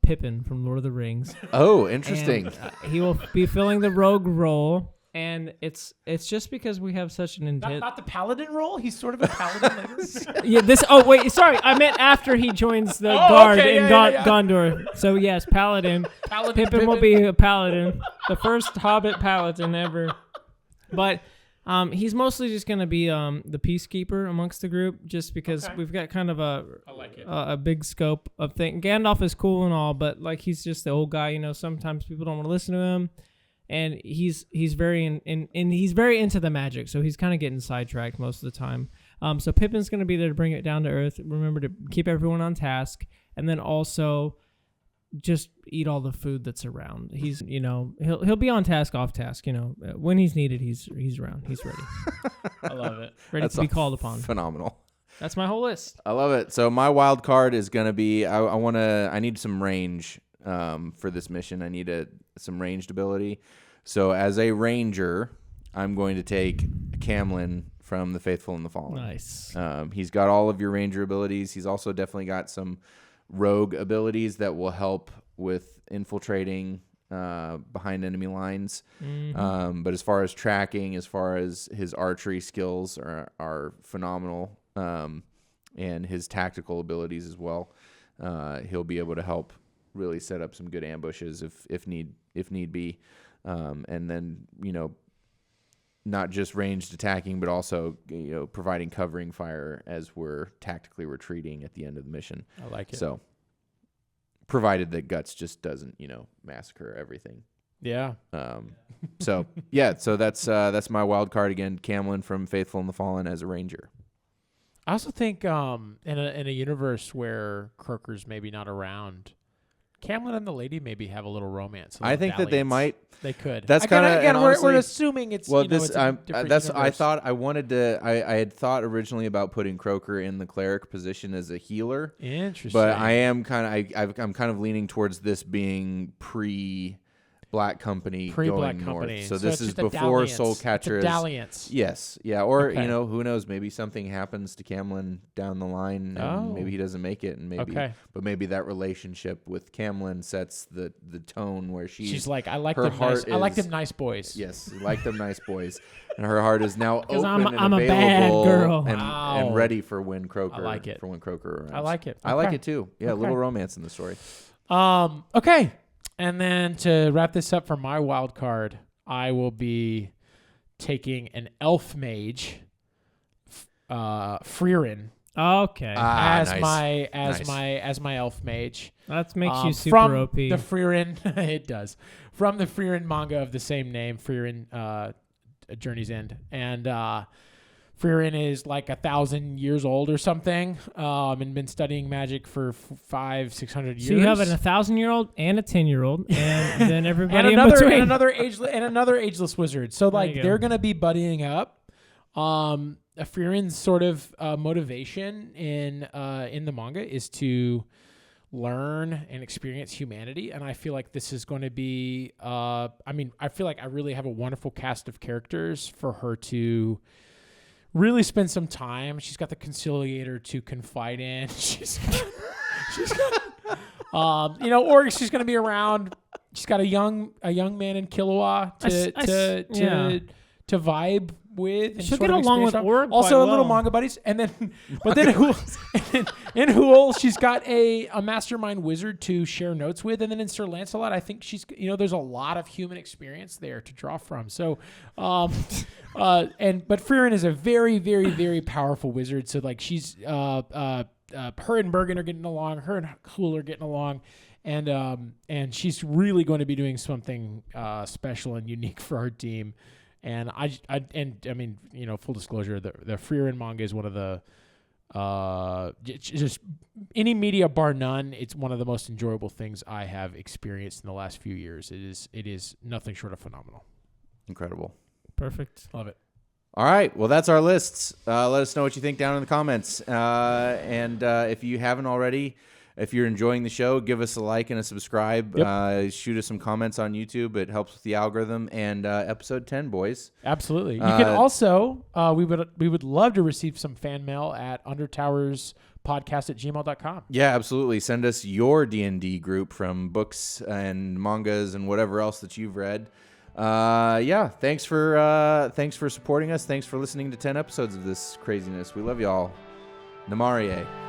Pippin from Lord of the Rings. Oh, interesting. And, he will be filling the rogue role. And it's just because we have such an intent. Not the paladin role. He's sort of a paladin later. Yeah. This. Oh wait. Sorry. I meant after he joins the guard in Gondor. So yes, paladin. Pippin will be a paladin, the first Hobbit paladin ever. But he's mostly just going to be the peacekeeper amongst the group, just because we've got kind of a big scope of thing. Gandalf is cool and all, but like he's just the old guy. Sometimes people don't want to listen to him. And he's very he's very into the magic, so he's kind of getting sidetracked most of the time. So Pippin's going to be there to bring it down to earth. Remember to keep everyone on task, and then also just eat all the food that's around. He's, he'll be on task, off task. When he's needed, he's around. He's ready. I love it. Ready to be called upon. Phenomenal. That's my whole list. I love it. So my wild card is going to be, I need some range for this mission. I need some ranged ability. So as a ranger, I'm going to take Camlin from The Faithful and the Fallen. Nice. He's got all of your ranger abilities. He's also definitely got some rogue abilities that will help with infiltrating behind enemy lines. Mm-hmm. But as far as tracking, as far as his archery skills are phenomenal. And his tactical abilities as well. He'll be able to help really set up some good ambushes if need be. And then, not just ranged attacking, but also, providing covering fire as we're tactically retreating at the end of the mission. I like it. So, provided that Guts just doesn't, massacre everything. Yeah. So that's my wild card again. Camlin from Faithful and the Fallen as a ranger. I also think in a universe where Croker's maybe not around, Camlin and the lady maybe have a little romance. I think that they might. They could. That's kind of again. We're assuming it's well. it's a different universe. I thought I wanted to. I had thought originally about putting Croker in the cleric position as a healer. Interesting. But I am kind of I'm kind of leaning towards this being Black Company going north. So this is before Soul Catcher. Dalliance. Yes. Yeah. Or, Okay. Who knows? Maybe something happens to Camlin down the line and maybe he doesn't make it. But maybe that relationship with Camlin sets the tone where she's like, I like her them heart nice. I like them nice boys. Yes. Like them nice boys. And her heart is now open I'm and a bad available girl. and ready for when Croker. I like it. For when Croker arrives. I like it. I like Okay. it too. Yeah. A Okay. little romance in the story. Okay. And then to wrap this up for my wild card, I will be taking an elf mage, Fririn, Okay. as nice. my elf mage. That makes you super from OP. the Fririn. It does. From the Fririn manga of the same name, Fririn Journey's End, and Fririn is like 1,000 years old or something, and been studying magic for 500-600 years. So you have an 1,000-year-old and a 10-year-old, and then everybody and in between. and another ageless wizard. So like you go. they're gonna be buddying up. Fririn's sort of motivation in the manga is to learn and experience humanity, and I feel like this is going to be. I feel like I really have a wonderful cast of characters for her to really spend some time. She's got the conciliator to confide in. She's got or she's going to be around. She's got a young man in Killua to vibe with. And She'll sort get of along experience with on. Org Also, quite a little well. manga buddies, and then in Hool, she's got a mastermind wizard to share notes with, and then in Sir Lancelot, I think she's there's a lot of human experience there to draw from. So, but Fririn is a very, very, very powerful wizard. So like she's her and Bergen are getting along. Her and Hool are getting along. And she's really going to be doing something special and unique for our team. And full disclosure, the Fririn manga is one of the just any media bar none. It's one of the most enjoyable things I have experienced in the last few years. It is nothing short of phenomenal. Incredible. Perfect. Love it. All right. Well, that's our lists. Let us know what you think down in the comments. And if you haven't already, if you're enjoying the show, give us a like and a subscribe. Yep. Shoot us some comments on YouTube. It helps with the algorithm. And episode 10, boys. Absolutely. You can also, we would love to receive some fan mail at undertowerspodcast@gmail.com. Yeah, absolutely. Send us your D&D group from books and mangas and whatever else that you've read. Thanks for supporting us. Thanks for listening to 10 episodes of this craziness. We love y'all. Namarie.